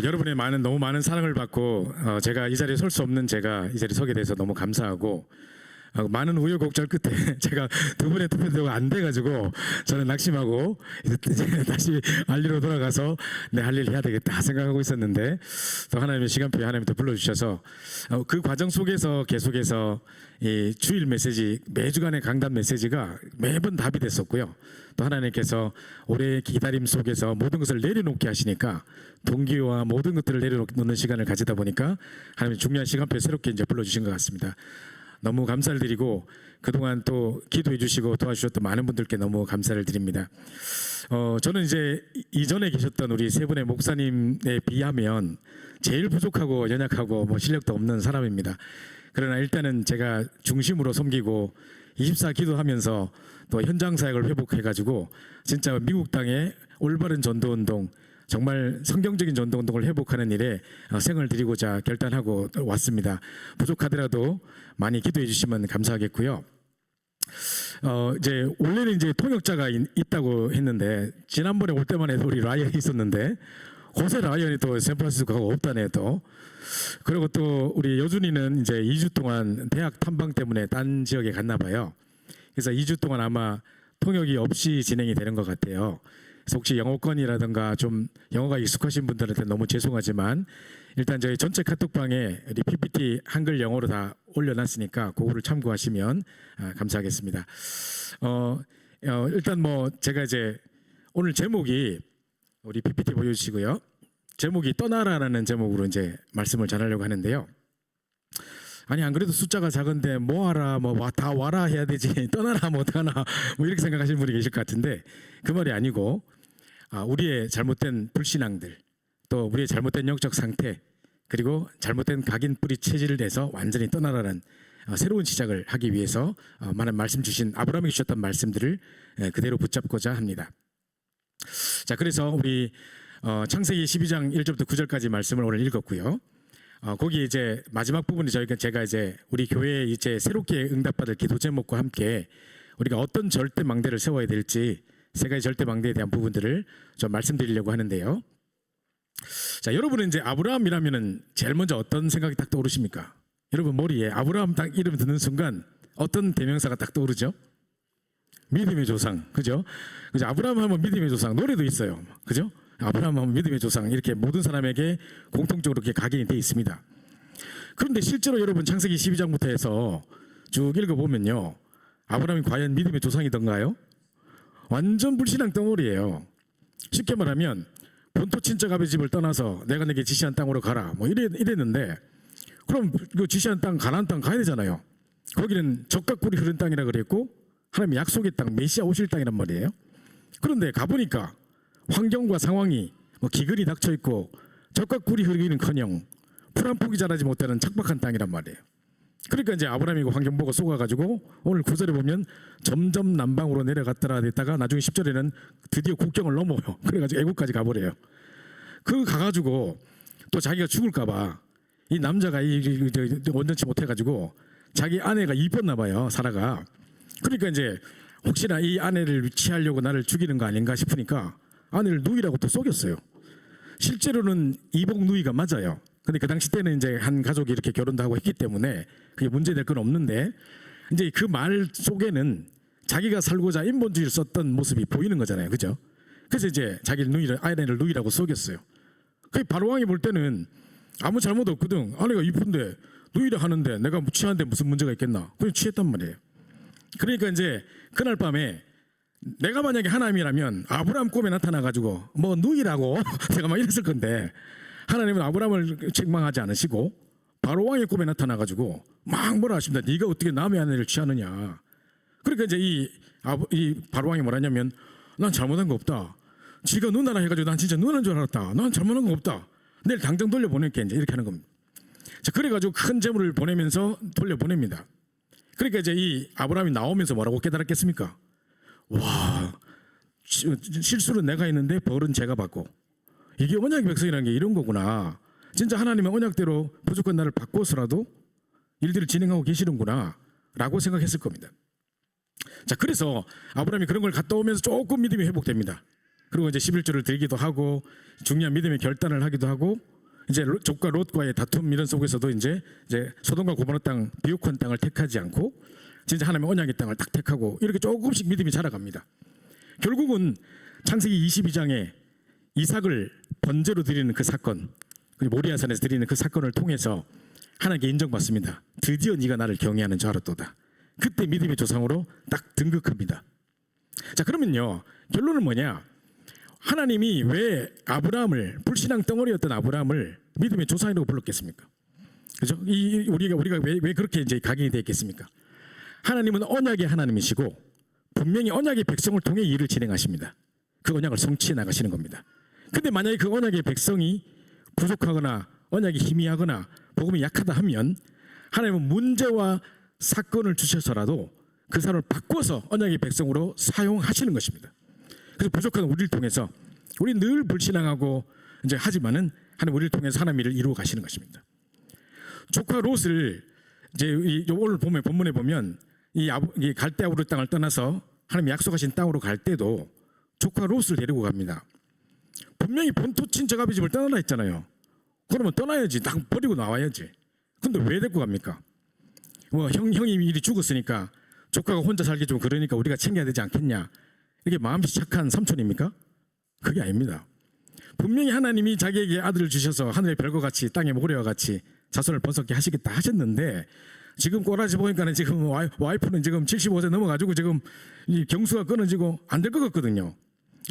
여러분의 너무 많은 사랑을 받고 제가 이 자리에 설 수 없는 제가 이 자리에 서게 돼서 너무 감사하고 많은 우여곡절 끝에 제가 두 분의 투표가 안 돼가지고 저는 낙심하고 이제 다시 알리로 돌아가서 내 할 일 해야 되겠다 생각하고 있었는데 또 하나님의 시간표에 하나님 또 불러주셔서 그 과정 속에서 계속해서 이 주일 메시지 매주간의 강단 메시지가 매번 답이 됐었고요. 또 하나님께서 오래 기다림 속에서 모든 것을 내려놓게 하시니까 동기와 모든 것들을 내려놓는 시간을 가지다 보니까 하나님 중요한 시간표에 새롭게 이제 불러주신 것 같습니다. 너무 감사를 드리고 그동안 또 기도해 주시고 도와주셨던 많은 분들께 너무 감사를 드립니다. 저는 이제 이전에 계셨던 우리 세 분의 목사님에 비하면 제일 부족하고 연약하고 뭐 실력도 없는 사람입니다. 그러나 일단은 제가 중심으로 섬기고 24 기도하면서 또 현장 사역을 회복해가지고 진짜 미국 땅에 올바른 전도운동 정말 성경적인 전도운동을 회복하는 일에 생을 드리고자 결단하고 왔습니다. 부족하더라도 많이 기도해 주시면 감사하겠고요. 이제 원래는 이제 통역자가 있다고 했는데 지난번에 올 때만 해도 우리 라이언이 있었는데 호세 라이언이 또 샌프란시스코 가고 없다네 또. 그리고 또 우리 여준이는 이제 2주 동안 대학 탐방 때문에 딴 지역에 갔나 봐요. 그래서 2주 동안 아마 통역이 없이 진행이 되는 것 같아요. 그래서 혹시 영어권이라든가 좀 영어가 익숙하신 분들한테 너무 죄송하지만 일단 저희 전체 카톡방에 우리 PPT 한글 영어로 다 올려놨으니까 그거를 참고하시면 감사하겠습니다. 일단 뭐 제가 이제 오늘 제목이 우리 PPT 보여주시고요. 제목이 떠나라라는 제목으로 이제 말씀을 전하려고 하는데요. 아니 안 그래도 숫자가 작은데 뭐하라 뭐 다 와라 해야 되지 떠나라 뭐 어떡하나 뭐 이렇게 생각하시는 분이 계실 것 같은데 그 말이 아니고 우리의 잘못된 불신앙들 또 우리의 잘못된 영적 상태 그리고 잘못된 각인 뿌리 체질을 내서 완전히 떠나라는 새로운 시작을 하기 위해서 많은 말씀 주신 아브라함이 주셨던 말씀들을 그대로 붙잡고자 합니다. 자 그래서 우리 창세기 12장 1절부터 9절까지 말씀을 오늘 읽었고요. 거기 이제 마지막 부분이 제가 이제 우리 교회에 이제 새롭게 응답받을 기도 제목과 함께 우리가 어떤 절대 망대를 세워야 될지 세 가지 절대 망대에 대한 부분들을 좀 말씀드리려고 하는데요. 자, 여러분은 이제 아브라함이라면은 제일 먼저 어떤 생각이 딱 떠오르십니까? 여러분 머리에 아브라함 딱 이름 듣는 순간 어떤 대명사가 딱 떠오르죠? 믿음의 조상, 그죠? 그죠? 아브라함 하면 믿음의 조상 노래도 있어요, 그죠? 아브라함 하면 믿음의 조상 이렇게 모든 사람에게 공통적으로 이렇게 각인이 되어 있습니다. 그런데 실제로 여러분 창세기 12장부터 해서 쭉 읽어보면요, 아브라함이 과연 믿음의 조상이던가요? 완전 불신앙 덩어리예요. 쉽게 말하면 본토 친척 아버지 집을 떠나서 내가 내게 지시한 땅으로 가라 뭐 이랬는데 그럼 그 지시한 땅 가나안 땅 가야 되잖아요. 거기는 적과 꿀이 흐른 땅이라 그랬고 하나님의 약속의 땅 메시아 오실 땅이란 말이에요. 그런데 가보니까 환경과 상황이 기근이 닥쳐 있고 적과 꿀이 흐르기는커녕 풀 한 포기 자라지 못하는 척박한 땅이란 말이에요. 그러니까 이제 아브라함이 그 환경 보고 속아가지고 오늘 9절에 보면 점점 남방으로 내려갔더라 했다가 나중에 10절에는 드디어 국경을 넘어요. 그래가지고 애국까지 가버려요. 그 가가지고 또 자기가 죽을까봐 이 남자가 원전치 못해가지고 자기 아내가 이뻤나 봐요, 사라가. 그러니까 이제 혹시나 이 아내를 취하려고 나를 죽이는 거 아닌가 싶으니까 아내를 누이라고 또 속였어요. 실제로는 이복 누이가 맞아요. 근데 그 당시 때는 이제 한 가족이 이렇게 결혼도 하고 했기 때문에 그게 문제될 건 없는데 이제 그 말 속에는 자기가 살고자 인본주의를 썼던 모습이 보이는 거잖아요, 그죠? 그래서 이제 자기를 아내를 누이라고 속였어요. 그 바로왕이 볼 때는 아무 잘못 없거든. 아내가 이쁜데 누이라 하는데 내가 취하는데 무슨 문제가 있겠나? 그냥 취했단 말이에요. 그러니까 이제 그날 밤에 내가 만약에 하나님이라면 아브라함 꿈에 나타나가지고 뭐 누이라고 제가 막 이랬을 건데 하나님은 아브라함을 책망하지 않으시고 바로왕의 꿈에 나타나가지고 막 뭐라 하십니다. 네가 어떻게 남의 아내를 취하느냐. 그러니까 이제 이 바로왕이 뭐라냐면 난 잘못한 거 없다. 지가 누나라 해가지고 난 진짜 누나인 줄 알았다. 난 잘못한 거 없다. 내일 당장 돌려보낼게 이제 이렇게 하는 겁니다. 자, 그래가지고 큰 재물을 보내면서 돌려보냅니다. 그러니까 이제 이 아브라함이 나오면서 뭐라고 깨달았겠습니까? 와, 실수는 내가 했는데 벌은 제가 받고 이게 언약의 백성이라는 게 이런 거구나. 진짜 하나님의 언약대로 부족한 나를 바꿔서라도 일들을 진행하고 계시는구나 라고 생각했을 겁니다. 자, 그래서 아브라함이 그런 걸 갔다 오면서 조금 믿음이 회복됩니다. 그리고 이제 11조를 들기도 하고 중요한 믿음의 결단을 하기도 하고 이제 족과 롯과의 다툼 이런 속에서도 이제 소돔과 고모라 땅 비옥한 땅을 택하지 않고 진짜 하나님의 언약의 땅을 딱 택하고 이렇게 조금씩 믿음이 자라갑니다. 결국은 창세기 22장에 이삭을 번제로 드리는 그 사건, 모리아산에서 드리는 그 사건을 통해서 하나님께 인정받습니다. 드디어 네가 나를 경외하는 줄 알았도다. 그때 믿음의 조상으로 딱 등극합니다. 자, 그러면요, 결론은 뭐냐? 하나님이 왜 아브라함을, 불신앙 덩어리였던 아브라함을 믿음의 조상이라고 불렀겠습니까? 그죠? 우리가 왜 그렇게 이제 각인이 되어 있겠습니까? 하나님은 언약의 하나님이시고 분명히 언약의 백성을 통해 일을 진행하십니다. 그 언약을 성취해 나가시는 겁니다. 근데 만약에 그 언약의 백성이 부족하거나 언약이 희미하거나 복음이 약하다 하면 하나님은 문제와 사건을 주셔서라도 그 사람을 바꿔서 언약의 백성으로 사용하시는 것입니다. 그래서 부족한 우리를 통해서 우리 늘 불신앙하고 이제 하지만은 하나님 우리를 통해서 하나님 일을 이루어 가시는 것입니다. 조카 롯을 이제 오늘 보면 본문에 보면 이 갈대 아우르 땅을 떠나서 하나님 약속하신 땅으로 갈 때도 조카 롯을 데리고 갑니다. 분명히 본토 친척 아비 집을 떠나라 했잖아요. 그러면 떠나야지, 딱 버리고 나와야지. 근데 왜 데리고 갑니까? 뭐 형이 미리 죽었으니까 조카가 혼자 살기 좀 그러니까 우리가 챙겨야 되지 않겠냐, 이게 마음이 착한 삼촌입니까? 그게 아닙니다. 분명히 하나님이 자기에게 아들을 주셔서 하늘의 별과 같이 땅의 모래와 같이 자손을 번성케 하시겠다 하셨는데 지금 꼬라지 보니까는 지금 와이프는 지금 75세 넘어가지고 지금 이 경수가 끊어지고 안 될 것 같거든요.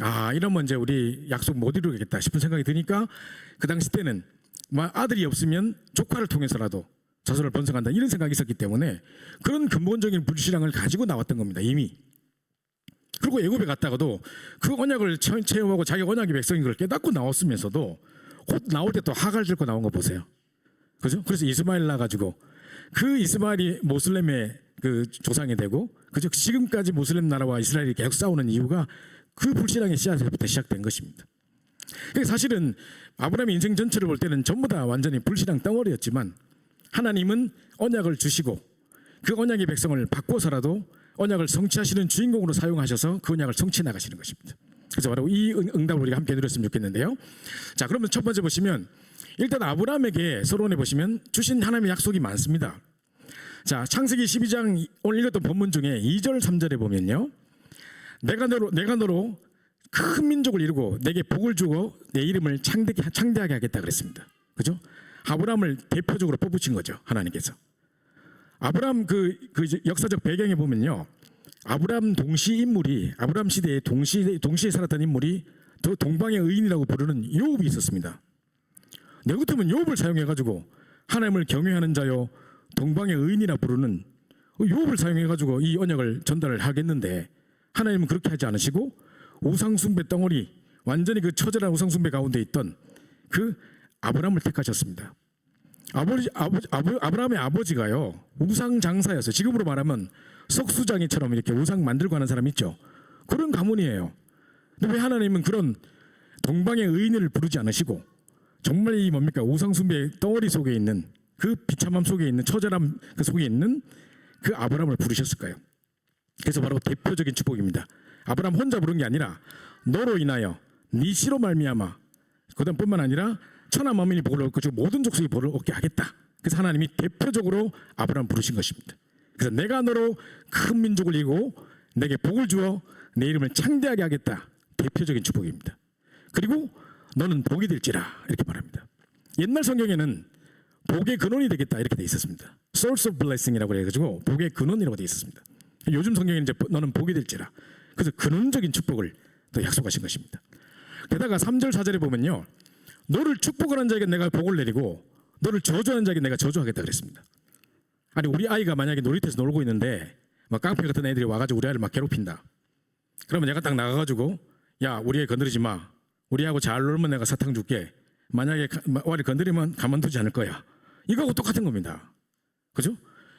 아, 이러면 이제 우리 약속 못 이루겠다 싶은 생각이 드니까 그 당시 때는 아들이 없으면 조카를 통해서라도 자손을 번성한다 이런 생각이 있었기 때문에 그런 근본적인 불신앙을 가지고 나왔던 겁니다, 이미. 그리고 애굽에 갔다가도 그 언약을 체험하고 자기 언약의 백성인 걸 깨닫고 나왔으면서도 곧 나올 때 또 하갈 들고 나온 거 보세요. 그죠? 그래서 이스마엘 나가지고 그 이스마엘이 모슬렘의 그 조상이 되고, 그죠? 지금까지 모슬렘 나라와 이스라엘이 계속 싸우는 이유가 그 불신앙의 씨앗에서부터 시작된 것입니다. 그러니까 사실은 아브라함의 인생 전체를 볼 때는 전부 다 완전히 불신앙 덩어리였지만 하나님은 언약을 주시고 그 언약의 백성을 바꿔서라도 언약을 성취하시는 주인공으로 사용하셔서 그 언약을 성취해 나가시는 것입니다. 그래서 바로 이 응답을 우리가 함께 누렸으면 좋겠는데요. 자, 그러면 첫 번째 보시면 일단 아브라함에게 서론에 보시면 주신 하나님의 약속이 많습니다. 자, 창세기 12장 오늘 읽었던 본문 중에 2절 3절에 보면요, 내가 너로 큰 민족을 이루고 내게 복을 주고 내 이름을 창대하게 하겠다 그랬습니다. 그죠? 아브라함을 대표적으로 뽑으신 거죠, 하나님께서. 아브라함 그 역사적 배경에 보면요, 아브라함 동시 인물이, 아브라함 시대에 동시에 살았던 인물이 더 동방의 의인이라고 부르는 요업이 있었습니다. 내 같으면 요업을 사용해 가지고 하나님을 경외하는 자요 동방의 의인이라 부르는 요업을 사용해 가지고 이 언약을 전달을 하겠는데 하나님은 그렇게 하지 않으시고 우상숭배 덩어리, 완전히 그 처절한 우상숭배 가운데 있던 그 아브라함을 택하셨습니다. 아브라함의 아버지가요 우상장사였어요. 지금으로 말하면 석수장이처럼 이렇게 우상 만들고 하는 사람 있죠. 그런 가문이에요. 근데 왜 하나님은 그런 동방의 의인을 부르지 않으시고 정말 이 뭡니까, 우상숭배 덩어리 속에 있는 그 비참함 속에 있는 처절함 그 속에 있는 그 아브라함을 부르셨을까요? 그래서 바로 대표적인 축복입니다. 아브라함 혼자 부른 게 아니라 너로 인하여 네 씨로 말미암아, 그다음 뿐만 아니라 천하 만민이 복을 얻고 모든 족속이 복을 얻게 하겠다. 그래서 하나님이 대표적으로 아브라함 부르신 것입니다. 그래서 내가 너로 큰 민족을 이루고 내게 복을 주어 내 이름을 창대하게 하겠다. 대표적인 축복입니다. 그리고 너는 복이 될지라 이렇게 말합니다. 옛날 성경에는 복의 근원이 되겠다 이렇게 돼 있었습니다. Source of blessing이라고 해가지고 복의 근원이라고 돼 있었습니다. 요즘 성경에는 이제 너는 복이 될지라, 그래서 근원적인 축복을 또 약속하신 것입니다. 게다가 3절 4절에 보면요, 너를 축복하는 자에게 내가 복을 내리고 너를 저주하는 자에게 내가 저주하겠다 그랬습니다. 아니, 우리 아이가 만약에 놀이터에서 놀고 있는데 막 깡패 같은 애들이 와가지고 우리 아이를 막 괴롭힌다. 그러면 내가 딱 나가가지고 야, 우리 애 건드리지 마, 우리 애하고 잘 놀면 내가 사탕 줄게, 만약에 와리 건드리면 가만두지 않을 거야, 이거하고 똑같은 겁니다. 그죠?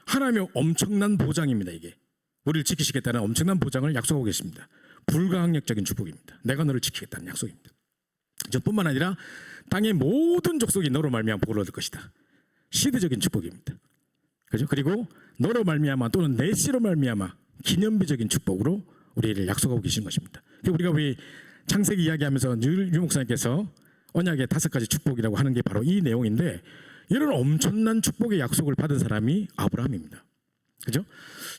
하나님의 엄청난 보장입니다. 이게 우리를 지키시겠다는 엄청난 보장을 약속하고 계십니다. 불가항력적인 축복입니다. 내가 너를 지키겠다는 약속입니다. 저뿐만 아니라 땅의 모든 족속이 너로 말미암아 복을 얻을 것이다. 시대적인 축복입니다. 그죠? 그리고 너로 말미암아 또는 내 씨로 말미암아 기념비적인 축복으로 우리를 약속하고 계신 것입니다. 우리가 왜 창세기 이야기하면서 늘 유 목사님께서 언약의 5가지 축복이라고 하는 게 바로 이 내용인데, 이런 엄청난 축복의 약속을 받은 사람이 아브라함입니다. 그죠?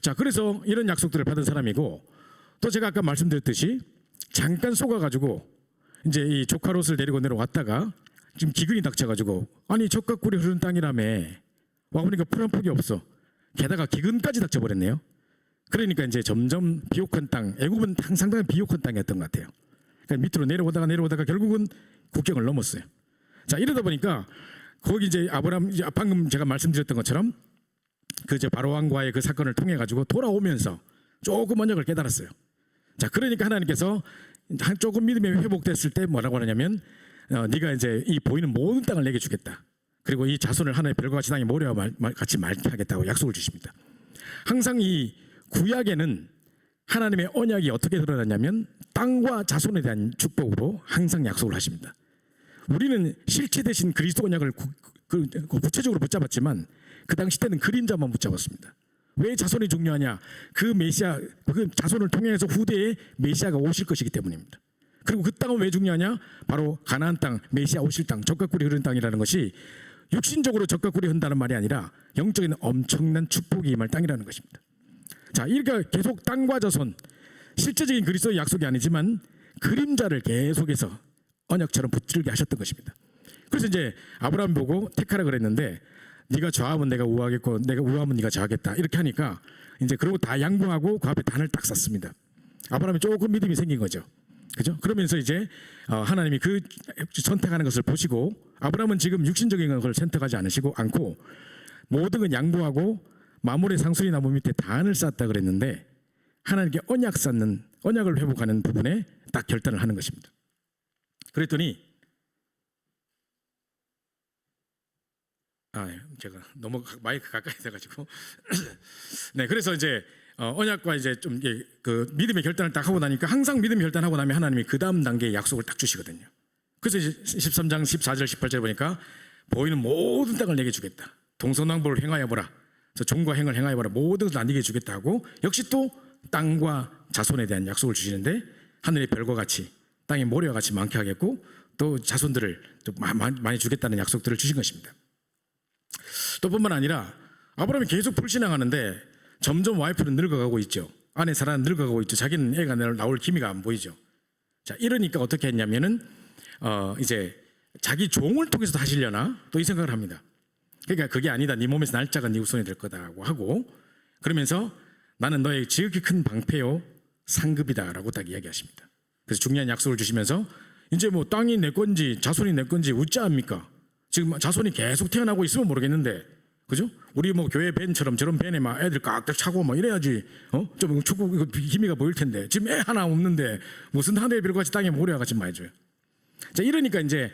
자, 그래서 이런 약속들을 받은 사람이고, 또 제가 아까 말씀드렸듯이 잠깐 속아가지고 이제 이 조카 롯을 데리고 내려왔다가 지금 기근이 닥쳐가지고, 아니 젖과 꿀이 흐르는 땅이라며 와보니까 풀 한 폭이 없어. 게다가 기근까지 닥쳐버렸네요. 그러니까 이제 점점 비옥한 땅, 애굽은 상당히 비옥한 땅이었던 것 같아요. 그러니까 밑으로 내려오다가 결국은 국경을 넘었어요. 자, 이러다 보니까 거기 이제 아브라함, 방금 제가 말씀드렸던 것처럼 그 이제 바로 왕과의 그 사건을 통해 가지고 돌아오면서 조금 언약을 깨달았어요. 자, 그러니까 하나님께서 조금 믿음이 회복됐을 때 뭐라고 하냐면, 네가 이제 이 보이는 모든 땅을 내게 주겠다. 그리고 이 자손을 하나의 별과 같이 땅에 모래와 같이 맑게 하겠다고 약속을 주십니다. 항상 이 구약에는 하나님의 언약이 어떻게 드러났냐면 땅과 자손에 대한 축복으로 항상 약속을 하십니다. 우리는 실체 대신 그리스도 언약을 구체적으로 붙잡았지만 그 당시 때는 그림자만 붙잡았습니다. 왜 자손이 중요하냐? 그 메시아, 그 자손을 통해서 후대에 메시아가 오실 것이기 때문입니다. 그리고 그 땅은 왜 중요하냐? 바로 가나안 땅, 메시아 오실 땅, 젖과 꿀이 흐르는 땅이라는 것이 육신적으로 젖과 꿀이 흐른다는 말이 아니라 영적인 엄청난 축복이 임할 땅이라는 것입니다. 자, 이렇게 계속 땅과 자손, 실제적인 그리스도의 약속이 아니지만 그림자를 계속해서 언약처럼 붙들게 하셨던 것입니다. 그래서 이제 아브라함 보고 택하라 그랬는데, 네가 좌하면 내가 우하겠고 내가 우하면 네가 좌하겠다 이렇게 하니까 이제 그러고 다 양보하고 그 앞에 단을 딱 쌌습니다. 아브라함이 조금 믿음이 생긴 거죠. 그죠? 그러면서 이제 하나님이 그 선택하는 것을 보시고, 아브라함은 지금 육신적인 걸 선택하지 않고 모든 건 양보하고 마물의 상수리 나무 밑에 단을 쌓았다 그랬는데, 하나님께 언약 쌓는, 언약을 회복하는 부분에 딱 결단을 하는 것입니다. 그랬더니 제가 너무 마이크 가까이 돼가지고 네, 그래서 이제 언약과 이제 좀 그 믿음의 결단을 딱 하고 나니까, 항상 믿음의 결단하고 나면 하나님이 그 다음 단계의 약속을 딱 주시거든요. 그래서 이제 13장 14절 18절 보니까 보이는 모든 땅을 내게 주겠다. 동서남북을 행하여 보라. 그래서 종과 행을 행하여 보라. 모든 것을 나에게 주겠다 하고, 역시 또 땅과 자손에 대한 약속을 주시는데, 하늘의 별과 같이 땅의 모래와 같이 많게 하겠고 또 자손들을 좀 많이 주겠다는 약속들을 주신 것입니다. 또 뿐만 아니라 아브라함이 계속 불신앙하는데 점점 와이프는 늙어가고 있죠. 아내 사라는 늙어가고 있죠. 자기는 애가 나올 기미가 안 보이죠. 자, 이러니까 어떻게 했냐면은 이제 자기 종을 통해서 하시려나 또 이 생각을 합니다. 그러니까 그게 아니다. 네 몸에서 날짜가 네 후손이 될 거다라고 하고, 그러면서 나는 너의 지극히 큰 방패요 상급이다라고 딱 이야기하십니다. 그래서 중요한 약속을 주시면서 이제 뭐 땅이 내 건지 자손이 내 건지 우짜합니까? 지금 자손이 계속 태어나고 있으면 모르겠는데, 그죠? 우리 뭐 교회 밴처럼 저런 밴에 막 애들 깍깍 차고 뭐 이래야지 좀 축구 기미가 보일 텐데, 지금 애 하나 없는데 무슨 하늘의 별과 같이 땅에 모래와 같이 많이 줘요. 자, 이러니까 이제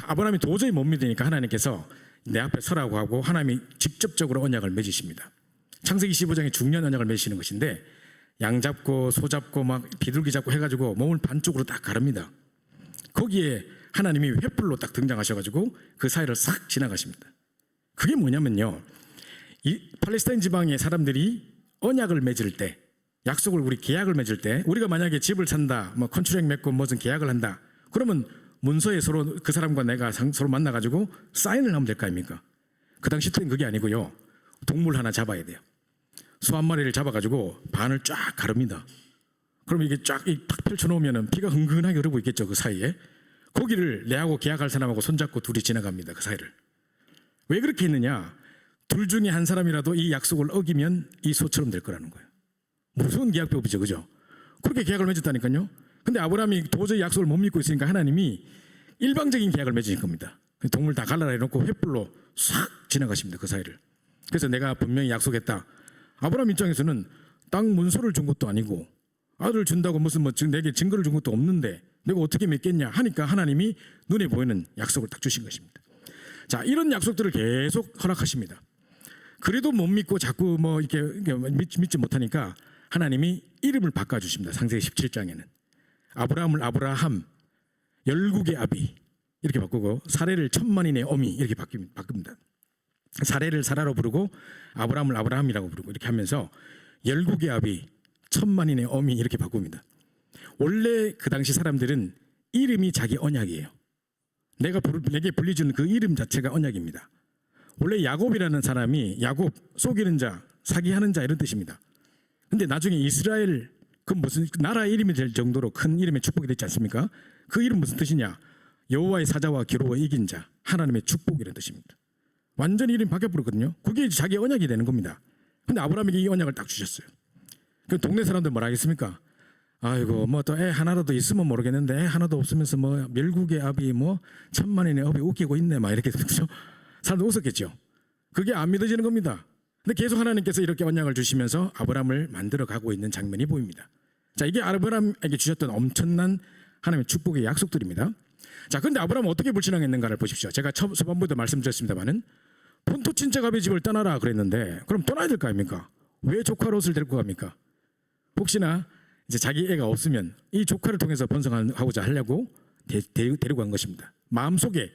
아브라함이 도저히 못 믿으니까 하나님께서 내 앞에 서라고 하고 하나님이 직접적으로 언약을 맺으십니다. 창세기 15장에 중요한 언약을 맺으시는 것인데, 양 잡고 소 잡고 막 비둘기 잡고 해가지고 몸을 반쪽으로 딱 가릅니다. 거기에 하나님이 횃불로 딱 등장하셔가지고 그 사이를 싹 지나가십니다. 그게 뭐냐면요, 이 팔레스타인 지방의 사람들이 언약을 맺을 때, 약속을, 우리 계약을 맺을 때, 우리가 만약에 집을 산다, 뭐 컨트랙 맺고 무슨 계약을 한다, 그러면 문서에 서로 그 사람과 내가 서로 만나가지고 사인을 하면 될 거 아닙니까? 그 당시 때는 그게 아니고요, 동물 하나 잡아야 돼요. 소 한 마리를 잡아가지고 반을 쫙 가릅니다. 그럼 이게 쫙 펼쳐놓으면 피가 흥건하게 흐르고 있겠죠. 그 사이에 거기를 내하고 계약할 사람하고 손잡고 둘이 지나갑니다. 그 사이를. 왜 그렇게 했느냐? 둘 중에 한 사람이라도 이 약속을 어기면 이 소처럼 될 거라는 거예요. 무서운 계약법이죠, 그죠? 그렇게 계약을 맺었다니까요. 근데 아브라함이 도저히 약속을 못 믿고 있으니까 하나님이 일방적인 계약을 맺으신 겁니다. 동물 다 갈라라 해놓고 횃불로 싹 지나가십니다. 그 사이를. 그래서 내가 분명히 약속했다. 아브라함 입장에서는 땅 문서를 준 것도 아니고 아들을 준다고 무슨 뭐 내게 증거를 준 것도 없는데 내가 어떻게 믿겠냐 하니까 하나님이 눈에 보이는 약속을 딱 주신 것입니다. 자, 이런 약속들을 계속 허락하십니다. 그래도 못 믿고 자꾸 뭐 이렇게 믿지 못하니까 하나님이 이름을 바꿔주십니다. 창세기 17장에는 아브라함을 아브라함, 열국의 아비 이렇게 바꾸고, 사레를 천만인의 어미 이렇게 바꿉니다. 사레를 사라로 부르고 아브라함을 아브라함이라고 부르고, 이렇게 하면서 열국의 아비, 천만인의 어미 이렇게 바꿉니다. 원래 그 당시 사람들은 이름이 자기 언약이에요. 내게 불리준 그 이름 자체가 언약입니다. 원래 야곱이라는 사람이 야곱, 속이는 자, 사기하는 자 이런 뜻입니다. 근데 나중에 이스라엘 그 무슨 나라 이름이 될 정도로 큰 이름의 축복이 됐지 않습니까? 그 이름 무슨 뜻이냐? 여호와의 사자와 기로와 이긴 자, 하나님의 축복이라는 뜻입니다. 완전히 이름이 바뀌어버렸거든요. 그게 자기 언약이 되는 겁니다. 근데 아브라함에게 이 언약을 딱 주셨어요. 그 동네 사람들 뭐라 하겠습니까? 아이고 뭐 또 애 하나라도 있으면 모르겠는데 애 하나도 없으면서 뭐 멸국의 압이 뭐 천만인의 업이 웃기고 있네 막 이렇게 그렇죠? 사람들 웃었겠죠. 그게 안 믿어지는 겁니다. 근데 계속 하나님께서 이렇게 언약을 주시면서 아브라함을 만들어 가고 있는 장면이 보입니다. 자, 이게 아브라함에게 주셨던 엄청난 하나님의 축복의 약속들입니다. 자, 근데 아브라함은 어떻게 불신앙했는가를 보십시오. 제가 초반부터 말씀드렸습니다만은 본토 친척 아버지 집을 떠나라 그랬는데 그럼 떠나야 될 거 아닙니까? 왜 조카 롯을 데리고 갑니까? 혹시나 이제 자기 애가 없으면 이 조카를 통해서 번성하고자 하려고 데리고 간 것입니다. 마음속에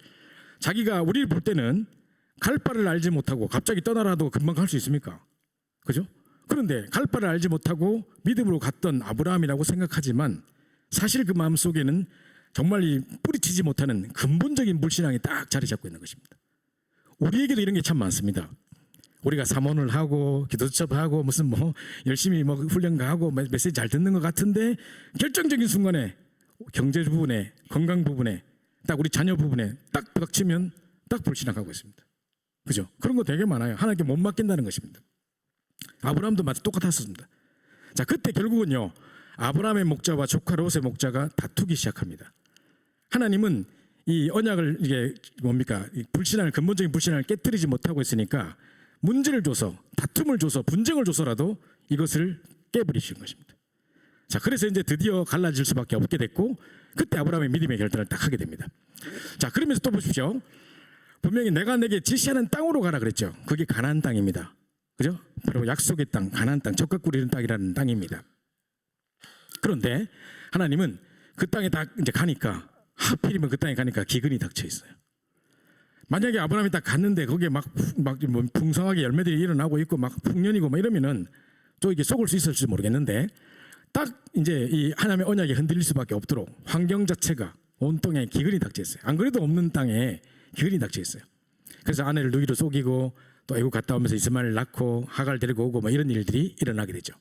자기가 우리를 볼 때는 갈 바를 알지 못하고 갑자기 떠나라도 금방 갈 수 있습니까? 그죠? 그런데 갈 바를 알지 못하고 믿음으로 갔던 아브라함이라고 생각하지만 사실 그 마음속에는 정말 이 뿌리치지 못하는 근본적인 불신앙이 딱 자리 잡고 있는 것입니다. 우리에게도 이런 게 참 많습니다. 우리가 사모를 하고 기도 수첩하고 무슨 뭐 열심히 뭐 훈련 가고 메시지 잘 듣는 것 같은데 결정적인 순간에 경제 부분에 건강 부분에 딱 우리 자녀 부분에 딱 부닥치면 딱 불신앙하고 있습니다. 그죠? 그런 거 되게 많아요. 하나님께 못 맡긴다는 것입니다. 아브라함도 마치 똑같았습니다. 자, 그때 결국은요 아브라함의 목자와 조카 롯의 목자가 다투기 시작합니다. 하나님은 이 언약을 이게 뭡니까? 불신앙을 근본적인 불신앙을 깨뜨리지 못하고 있으니까 문제를 줘서 다툼을 줘서 분쟁을 줘서라도 이것을 깨버리신 것입니다. 자, 그래서 이제 드디어 갈라질 수밖에 없게 됐고 그때 아브라함의 믿음의 결단을 딱 하게 됩니다. 자, 그러면서 또 보십시오. 분명히 내가 내게 지시하는 땅으로 가라 그랬죠. 그게 가나안 땅입니다. 그죠? 바로 약속의 땅, 가나안 땅, 젖과 꿀이 흐르는 땅이라는 땅입니다. 그런데 하나님은 그 땅에 딱 이제 가니까 하필이면 그 땅에 가니까 기근이 닥쳐 있어요. 만약에 아브라함이 딱 갔는데 거기에 막 풍성하게 열매들이 일어나고 있고 막 풍년이고 막 이러면은 또 이게 속을 수 있을지 모르겠는데 딱 이제 이 하나님의 언약이 흔들릴 수밖에 없도록 환경 자체가 온 땅에 기근이 닥쳐 있어요. 안 그래도 없는 땅에 기근이 닥쳐 있어요. 그래서 아내를 누이로 속이고 또 애국 갔다 오면서 이스마엘을 낳고 하갈 데리고 오고 뭐 이런 일들이 일어나게 되죠.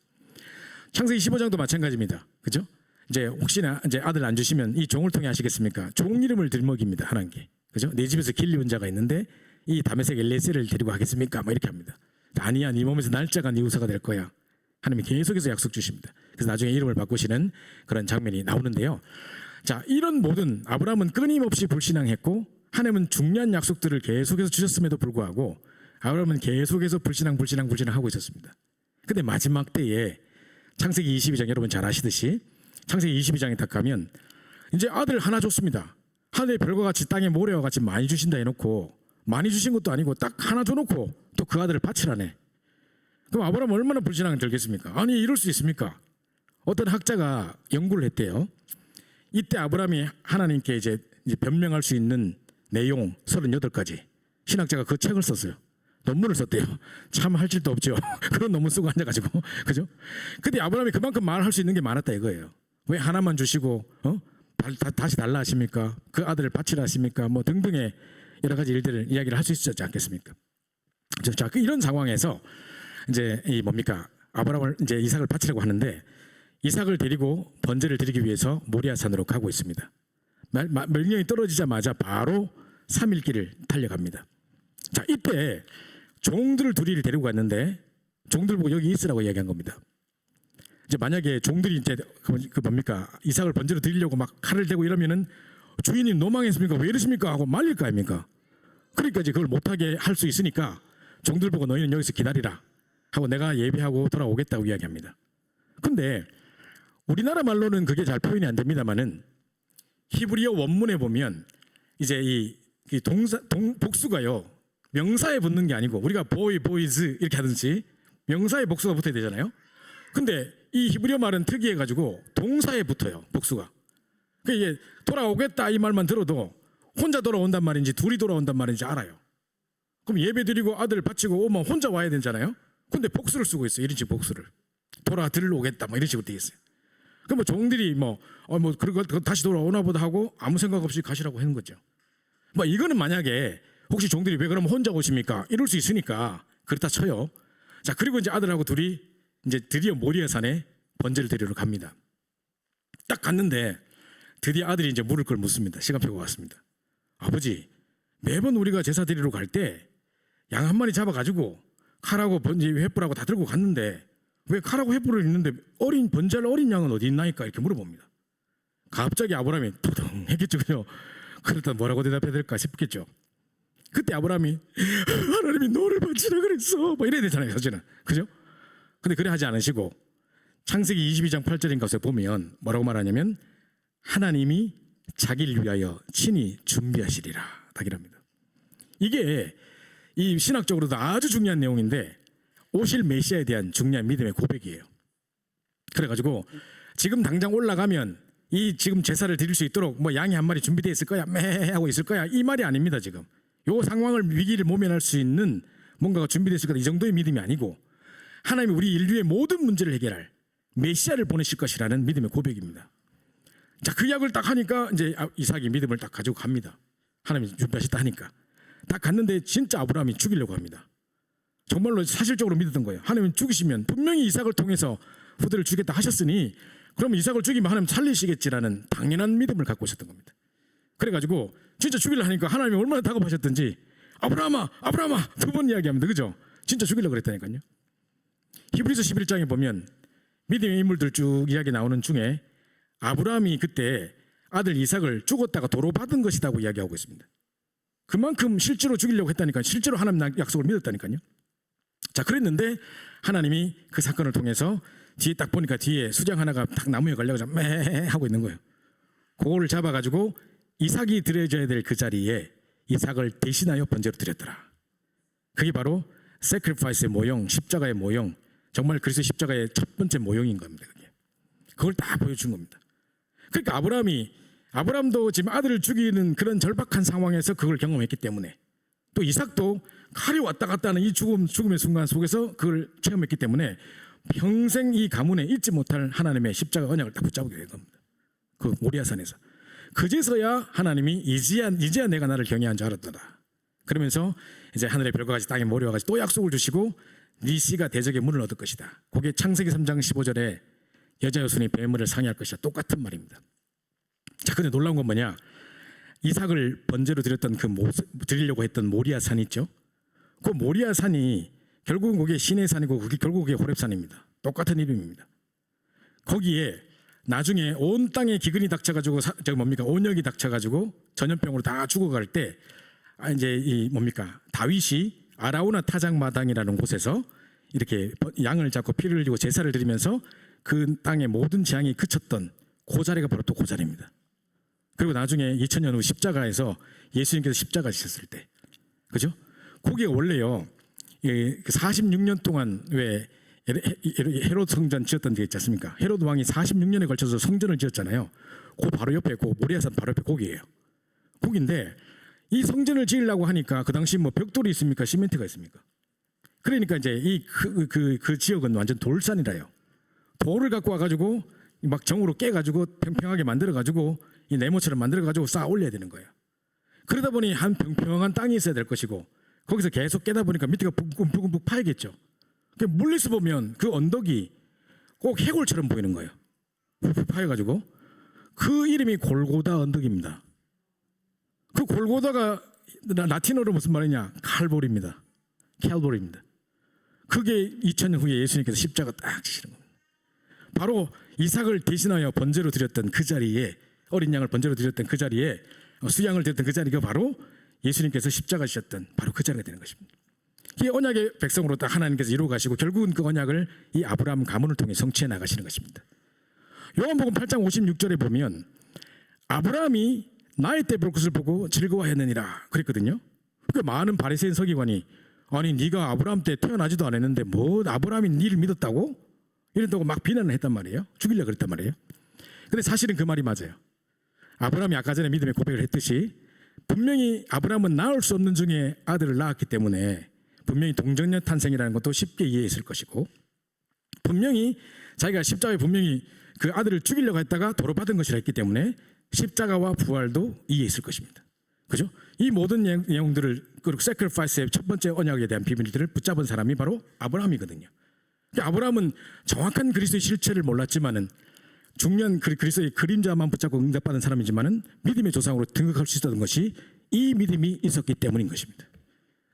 창세기 15장도 마찬가지입니다. 그죠? 이제 혹시나 이제 아들 안 주시면 이 종을 통해 하시겠습니까? 종 이름을 들먹입니다. 하나님께. 그죠? 내 집에서 길리운 자가 있는데 이 다메섹 엘리에셀을 데리고 가겠습니까? 뭐 이렇게 합니다. 아니야, 네 몸에서 날짜가 네 후사가 될 거야. 하나님이 계속해서 약속 주십니다. 그래서 나중에 이름을 바꾸시는 그런 장면이 나오는데요. 자, 이런 모든 아브라함은 끊임없이 불신앙했고 하나님은 중요한 약속들을 계속해서 주셨음에도 불구하고 아브라함은 계속해서 불신하고 있었습니다. 근데 마지막 때에 창세기 22장 여러분 잘 아시듯이 창세기 22장에 딱 가면 이제 아들 하나 줬습니다. 하늘의 별과 같이 땅의 모래와 같이 많이 주신다 해놓고 많이 주신 것도 아니고 딱 하나 줘놓고 또 그 아들을 바치라네. 그럼 아브라함은 얼마나 불신앙이 들겠습니까? 아니 이럴 수 있습니까? 어떤 학자가 연구를 했대요. 이때 아브라함이 하나님께 이제 변명할 수 있는 내용 38가지 신학자가 그 책을 썼어요. 논문을 썼대요. 참 할 짓도 없죠. 그런 논문 쓰고 앉아가지고 그죠? 근데 아브라함이 그만큼 말할 수 있는 게 많았다 이거예요. 왜 하나만 주시고 다시 달라 하십니까? 그 아들을 바치라 하십니까? 뭐 등등의 여러 가지 일들을 이야기를 할 수 있었지 않겠습니까? 자, 이런 상황에서 이제 이 뭡니까? 아브라함을 이제 이삭을 바치려고 하는데 이삭을 데리고 번제를 드리기 위해서 모리아산으로 가고 있습니다. 명령이 떨어지자마자 바로 3일 길을 달려갑니다. 자, 이때 종들을 둘이를 데리고 갔는데 종들 보고 여기 있으라고 이야기한 겁니다. 이제 만약에 종들이 이제 그 뭡니까 이삭을 번제로 드리려고 막 칼을 대고 이러면은 주인님 노망했습니까? 왜 이러십니까? 하고 말릴 거 아닙니까? 그러니까 이제 그걸 못하게 할 수 있으니까 종들 보고 너희는 여기서 기다리라 하고 내가 예비하고 돌아오겠다고 이야기합니다. 근데 우리나라 말로는 그게 잘 표현이 안 됩니다만은 히브리어 원문에 보면 이제 이 복수가요 명사에 붙는 게 아니고 우리가 boy, boys 이렇게 하든지 명사에 복수가 붙어야 되잖아요. 근데 이 히브리어 말은 특이해가지고 동사에 붙어요 복수가. 그러니까 이게 돌아오겠다 이 말만 들어도 혼자 돌아온단 말인지 둘이 돌아온단 말인지 알아요. 그럼 예배드리고 아들 바치고 오면 혼자 와야 되잖아요. 근데 복수를 쓰고 있어요. 이런 식으로 복수를 돌아들러 오겠다 뭐 이런 식으로 돼 있어요. 그럼 뭐 종들이 그거 다시 돌아오나 보다 하고 아무 생각 없이 가시라고 하는 거죠. 뭐 이거는 만약에 혹시 종들이 왜 그러면 혼자 오십니까? 이럴 수 있으니까 그렇다 쳐요. 자, 그리고 이제 아들하고 둘이 이제 드디어 모리아 산에 번제를 드리러 갑니다. 딱 갔는데 드디어 아들이 이제 물을 걸 묻습니다. 시간표가 왔습니다. 아버지, 매번 우리가 제사 드리러 갈 때 양 한 마리 잡아가지고 칼하고 번제 횃불하고 다 들고 갔는데 왜 칼하고 횃불을 있는데 번제할 어린 양은 어디 있나이까 이렇게 물어봅니다. 갑자기 아브라함이 도동 했겠죠. 그죠? 그렇다 뭐라고 대답해야 될까 싶겠죠. 그때 아브라함이 하나님이 너를 바치라 그랬어 뭐 이래야 되잖아요, 사실은. 그죠? 근데 그래 하지 않으시고 창세기 22장 8절인 것에 보면 뭐라고 말하냐면 하나님이 자기를 위하여 친히 준비하시리라 딱 이랍니다. 이게 이 신학적으로도 아주 중요한 내용인데 오실 메시아에 대한 중요한 믿음의 고백이에요. 그래가지고 지금 당장 올라가면 이 지금 제사를 드릴 수 있도록 뭐 양이 한 마리 준비되어 있을 거야 매 하고 있을 거야 이 말이 아닙니다. 지금 요 상황을 위기를 모면할 수 있는 뭔가가 준비되어 있을 거다 이 정도의 믿음이 아니고 하나님이 우리 인류의 모든 문제를 해결할 메시아를 보내실 것이라는 믿음의 고백입니다. 자, 그 약을 딱 하니까 이제 이삭이 믿음을 딱 가지고 갑니다. 하나님이 준비하셨다 하니까 딱 갔는데 진짜 아브라함이 죽이려고 합니다. 정말로 사실적으로 믿었던 거예요. 하나님 죽이시면 분명히 이삭을 통해서 후대를 주겠다 하셨으니 그러면 이삭을 죽이면 하나님 살리시겠지라는 당연한 믿음을 갖고 있었던 겁니다. 그래가지고 진짜 죽이려 하니까 하나님이 얼마나 다급하셨던지 아브라함아 아브라함아 두 번 이야기합니다. 그죠? 진짜 죽이려고 그랬다니까요. 히브리서 11장에 보면 믿음의 인물들 쭉 이야기 나오는 중에 아브라함이 그때 아들 이삭을 죽었다가 도로 받은 것이라고 이야기하고 있습니다. 그만큼 실제로 죽이려고 했다니까요. 실제로 하나님 약속을 믿었다니까요. 자, 그랬는데 하나님이 그 사건을 통해서 뒤에 딱 보니까 뒤에 수장 하나가 딱 나무에 걸려가지고 매 하고 있는 거예요. 그거를 잡아가지고 이삭이 드려져야 될 그 자리에 이삭을 대신하여 번제로 드렸더라. 그게 바로 sacrifice의 모형, 십자가의 모형, 정말 그리스도 십자가의 첫 번째 모형인 겁니다. 그게. 그걸 다 보여준 겁니다. 그러니까 아브라함도 지금 아들을 죽이는 그런 절박한 상황에서 그걸 경험했기 때문에 또 이삭도 칼이 왔다 갔다 하는 이 죽음의 순간 속에서 그걸 체험했기 때문에 평생 이 가문에 잊지 못할 하나님의 십자가 언약을 딱 붙잡게 된 겁니다. 그 모리아산에서. 그제서야 하나님이 이제야 내가 나를 경외한 줄 알았더라. 그러면서 이제 하늘의 별과 같이 땅에 모래와 같이 또 약속을 주시고 네 씨가 대적의 문을 얻을 것이다. 그게 창세기 3장 15절에 여자 여순이 뱀을 상해할 것이다. 똑같은 말입니다. 자, 근데 놀라운 건 뭐냐? 이삭을 번제로 드렸던 드리려고 했던 모리아산 있죠? 그 모리아산이 결국은 그게 신의 산이고 그게 결국 그게 호렙산입니다. 똑같은 이름입니다. 거기에 나중에 온 땅에 기근이 닥쳐가지고 온역이 닥쳐가지고 전염병으로 다 죽어갈 때 이제 다윗이 아라우나 타작마당이라는 곳에서 이렇게 양을 잡고 피를 흘리고 제사를 드리면서 그 땅의 모든 재앙이 그쳤던 그 자리가 바로 또 그 자리입니다. 그리고 나중에 2000년 후 십자가에서 예수님께서 십자가 지셨을 때, 그죠? 거기가 원래요 46년 동안 왜 헤롯 성전 지었던 데 있지 않습니까? 헤롯 왕이 46년에 걸쳐서 성전을 지었잖아요. 그 바로 옆에 그 모리아산 바로 옆에 거기예요. 거기인데 이 성전을 지으려고 하니까 그 당시 뭐 벽돌이 있습니까? 시멘트가 있습니까? 그러니까 이제 그 지역은 완전 돌산이라요. 돌을 갖고 와가지고 막 정으로 깨가지고 평평하게 만들어가지고 이 네모처럼 만들어가지고 쌓아 올려야 되는 거예요. 그러다 보니 한 평평한 땅이 있어야 될 것이고 거기서 계속 깨다 보니까 밑에가 붕붕붕 파이겠죠. 멀리서 보면 그 언덕이 꼭 해골처럼 보이는 거예요. 파여가지고 그 이름이 골고다 언덕입니다. 그 골고다가 라틴어로 무슨 말이냐? 칼보리입니다. 캘보리입니다. 그게 2000년 후에 예수님께서 십자가 딱 지시는 겁니다. 바로 이삭을 대신하여 번제로 드렸던 그 자리에 어린 양을 번제로 드렸던 그 자리에 수양을 드렸던 그 자리가 바로 예수님께서 십자가 지셨던 바로 그 자리가 되는 것입니다. 이 언약의 백성으로 딱 하나님께서 이루어 가시고 결국은 그 언약을 이 아브라함 가문을 통해 성취해 나가시는 것입니다. 요한복음 8장 56절에 보면 아브라함이 나의 때 볼 것을 보고 즐거워했느니라 그랬거든요. 그 많은 바리새인 서기관이 아니 네가 아브라함 때 태어나지도 않았는데 뭐 아브라함이 니를 믿었다고? 이런다고 막 비난을 했단 말이에요. 죽이려고 그랬단 말이에요. 근데 사실은 그 말이 맞아요. 아브라함이 아까 전에 믿음의 고백을 했듯이 분명히 아브라함은 낳을 수 없는 중에 아들을 낳았기 때문에 분명히 동정녀 탄생이라는 것도 쉽게 이해했을 것이고 분명히 자기가 십자가에 분명히 그 아들을 죽이려고 했다가 도로받은 것이라 했기 때문에 십자가와 부활도 이해 있을 것입니다. 그죠? 이 모든 내용들을 그리고 sacrifice의 첫 번째 언약에 대한 비밀들을 붙잡은 사람이 바로 아브라함이거든요. 아브라함은 정확한 그리스도의 실체를 몰랐지만은 중요한 그리스도의 그림자만 붙잡고 응답받은 사람이지만은 믿음의 조상으로 등극할 수 있었던 것이 이 믿음이 있었기 때문인 것입니다.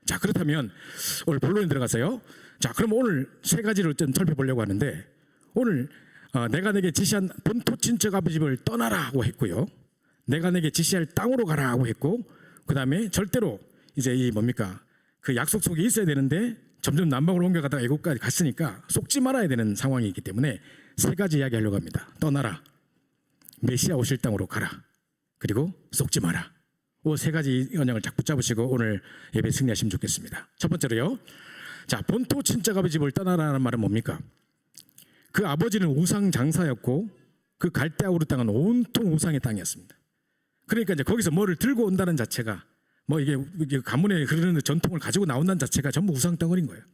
자, 그렇다면 오늘 본론에 들어가서요. 자, 그럼 오늘 세 가지를 좀 살펴보려고 하는데 오늘 내가 내게 지시한 본토 친척 아버지 집을 떠나라고 했고요. 내가 내게 지시할 땅으로 가라고 했고, 그 다음에 절대로 이제 이 뭡니까 그 약속 속에 있어야 되는데 점점 남방으로 옮겨가다가 애국까지 갔으니까 속지 말아야 되는 상황이 있기 때문에 세 가지 이야기하려고 합니다. 떠나라, 메시아 오실 땅으로 가라, 그리고 속지 마라. 이 세 가지 언약을 딱 붙잡으시고 오늘 예배 승리하시면 좋겠습니다. 첫 번째로요. 자, 본토 친척 아버지 집을 떠나라는 말은 뭡니까? 그 아버지는 우상 장사였고 그 갈대아우르 땅은 온통 우상의 땅이었습니다. 그러니까 이제 거기서 뭐를 들고 온다는 자체가 뭐 이게 가문의 흐르는 전통을 가지고 나온다는 자체가 전부 우상 덩어리인 거예요.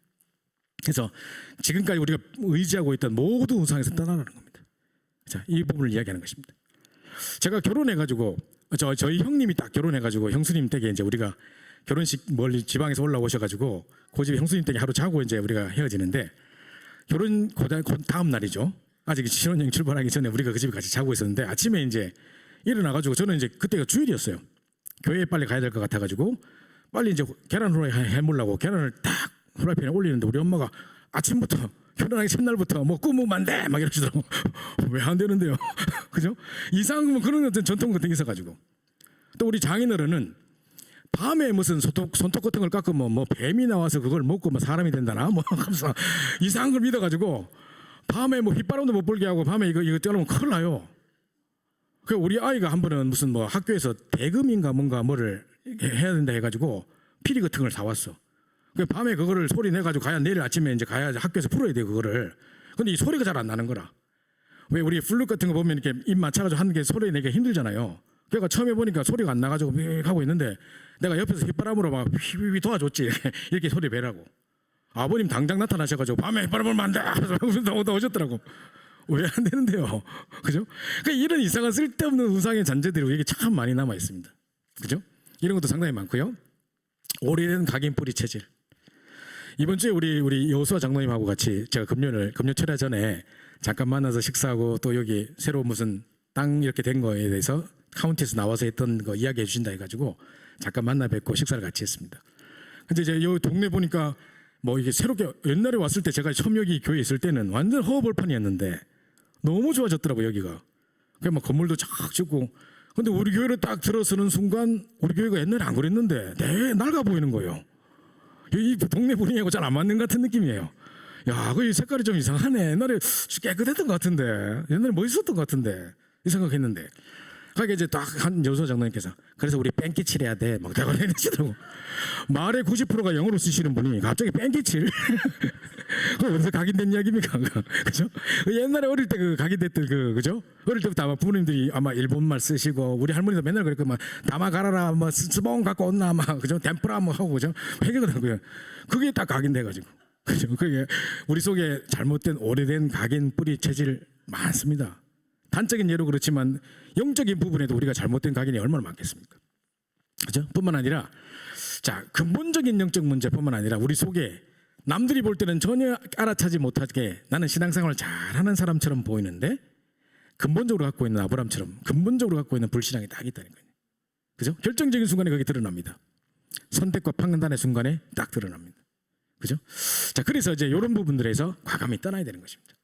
그래서 지금까지 우리가 의지하고 있던 모든 우상에서 떠나라는 겁니다. 자, 이 부분을 이야기하는 것입니다. 제가 결혼해가지고 저희 형님이 딱 결혼해가지고 형수님 댁에 이제 우리가 결혼식 멀리 지방에서 올라오셔가지고 그 집에 형수님 댁에 하루 자고 이제 우리가 헤어지는데 결혼 다음 날이죠. 아직 신혼여행 출발하기 전에 우리가 그 집에 같이 자고 있었는데 아침에 이제 일어나가지고 저는 이제 그때가 주일이었어요. 교회에 빨리 가야 될 것 같아가지고 빨리 이제 계란 후라이 해물라고 계란을 딱 후라이팬에 올리는데 우리 엄마가 아침부터 결혼하기 첫날부터 뭐 구우면 안 돼 막 이러시더라고. 왜 안 되는데요? 그죠? 이상한 그런 어떤 전통 같은 게 있어가지고 또 우리 장인어른은 밤에 무슨 손톱 같은 걸 깎으면 뭐 뱀이 나와서 그걸 먹고 뭐 사람이 된다나 뭐 하면서 이상한 걸 믿어가지고 밤에 뭐 휘바람도 못 불게 하고 밤에 이거 떼어놓으면 큰일 나요. 그 우리 아이가 한 번은 무슨 뭐 학교에서 대금인가 뭔가 뭐를 해야 된다 해가지고 피리 같은 걸 사왔어. 그 밤에 그거를 소리 내가지고 가야 내일 아침에 이제 가야 학교에서 풀어야 돼 그거를. 근데 이 소리가 잘 안 나는 거라. 왜 우리 플룻 같은 거 보면 이렇게 입 맞춰가지고 하는 게 소리 내기 힘들잖아요. 그러니까 처음에 보니까 소리가 안 나가지고 하고 있는데 내가 옆에서 휘바람으로 막 휘휘 도와줬지. 이렇게 소리 배라고. 아버님 당장 나타나셔가지고 밤에 휘바람 불면 안 돼. 오셨더라고. 왜 안 되는데요? 그죠? 그러니까 이런 이상한 쓸데없는 우상의 잔재들이 우리에게 참 많이 남아 있습니다. 그죠? 이런 것도 상당히 많고요. 오래된 각인 뿌리 체질. 이번 주에 우리 여호수아 장로님하고 같이 제가 금요 철야 전에 잠깐 만나서 식사하고 또 여기 새로 무슨 땅 이렇게 된 거에 대해서 카운티에서 나와서 했던 거 이야기해 주신다 해가지고 잠깐 만나 뵙고 식사를 같이 했습니다. 근데 이제 여기 동네 보니까 뭐 이게 새롭게 옛날에 왔을 때 제가 처음 여기 교회에 있을 때는 완전 허허벌판이었는데 너무 좋아졌더라고 여기가. 그냥 막 건물도 쫙 짓고. 근데 우리 교회를 딱 들어서는 순간 우리 교회가 옛날에 안 그랬는데 되게 낡아 보이는 거예요. 이 동네 분위기하고 잘 안 맞는 것 같은 느낌이에요. 야, 그 색깔이 좀 이상하네. 옛날에 깨끗했던 것 같은데, 옛날에 멋있었던 것 같은데 이 생각했는데. 그러니까 이제 딱 한 여수아 장로님께서 그래서 우리 뺑기칠 해야 돼 막 대화 내시더라고. 말의 90%가 영어로 쓰시는 분이 갑자기 뺑기칠 그거 어디서 각인된 이야기입니까? 그죠? 옛날에 어릴 때 그 각인됐던 그죠? 어릴 때부터 아마 부모님들이 아마 일본말 쓰시고 우리 할머니도 맨날 그랬고 막 다마 가라라 뭐 스봉 갖고 온나 막 그죠? 덴프라 뭐 하고 그죠? 해결하고요. 그게 딱 각인돼가지고 그죠? 그게 우리 속에 잘못된 오래된 각인 뿌리 체질 많습니다. 단적인 예로 그렇지만 영적인 부분에도 우리가 잘못된 각인이 얼마나 많겠습니까? 그죠? 뿐만 아니라 자 근본적인 영적 문제뿐만 아니라 우리 속에 남들이 볼 때는 전혀 알아차지 못하게 나는 신앙생활을 잘하는 사람처럼 보이는데 근본적으로 갖고 있는 아브람처럼 근본적으로 갖고 있는 불신앙이 딱 있다는 거예요. 그죠? 결정적인 순간에 거기 드러납니다. 선택과 판단의 순간에 딱 드러납니다. 그죠? 자 그래서 이제 이런 부분들에서 과감히 떠나야 되는 것입니다.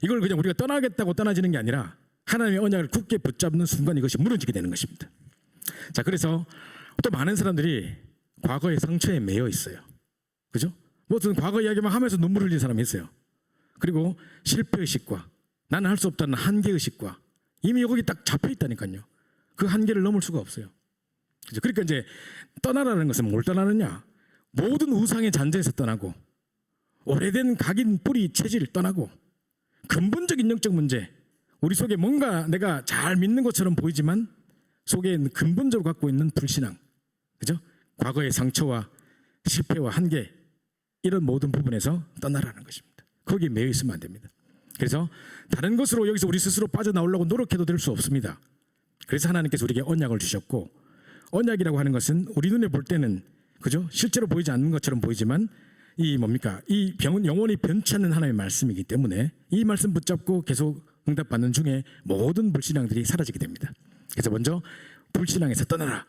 이걸 그냥 우리가 떠나겠다고 떠나지는 게 아니라 하나님의 언약을 굳게 붙잡는 순간 이것이 무너지게 되는 것입니다. 자, 그래서 또 많은 사람들이 과거의 상처에 매여 있어요. 그죠? 무슨 과거 이야기만 하면서 눈물 흘리는 사람이 있어요. 그리고 실패의식과 나는 할 수 없다는 한계의식과 이미 거기 딱 잡혀 있다니까요. 그 한계를 넘을 수가 없어요. 그죠? 그러니까 이제 떠나라는 것은 뭘 떠나느냐? 모든 우상의 잔재에서 떠나고 오래된 각인 뿌리 체질을 떠나고 근본적인 영적 문제 우리 속에 뭔가 내가 잘 믿는 것처럼 보이지만 속에 근본적으로 갖고 있는 불신앙 그죠? 과거의 상처와 실패와 한계 이런 모든 부분에서 떠나라는 것입니다. 거기에 매여 있으면 안 됩니다. 그래서 다른 것으로 여기서 우리 스스로 빠져나오려고 노력해도 될 수 없습니다. 그래서 하나님께서 우리에게 언약을 주셨고, 언약이라고 하는 것은 우리 눈에 볼 때는 그죠? 실제로 보이지 않는 것처럼 보이지만 이 뭡니까? 이 병은 영원히 변치 않는 하나님의 말씀이기 때문에 이 말씀 붙잡고 계속 응답받는 중에 모든 불신앙들이 사라지게 됩니다. 그래서 먼저 불신앙에서 떠나라.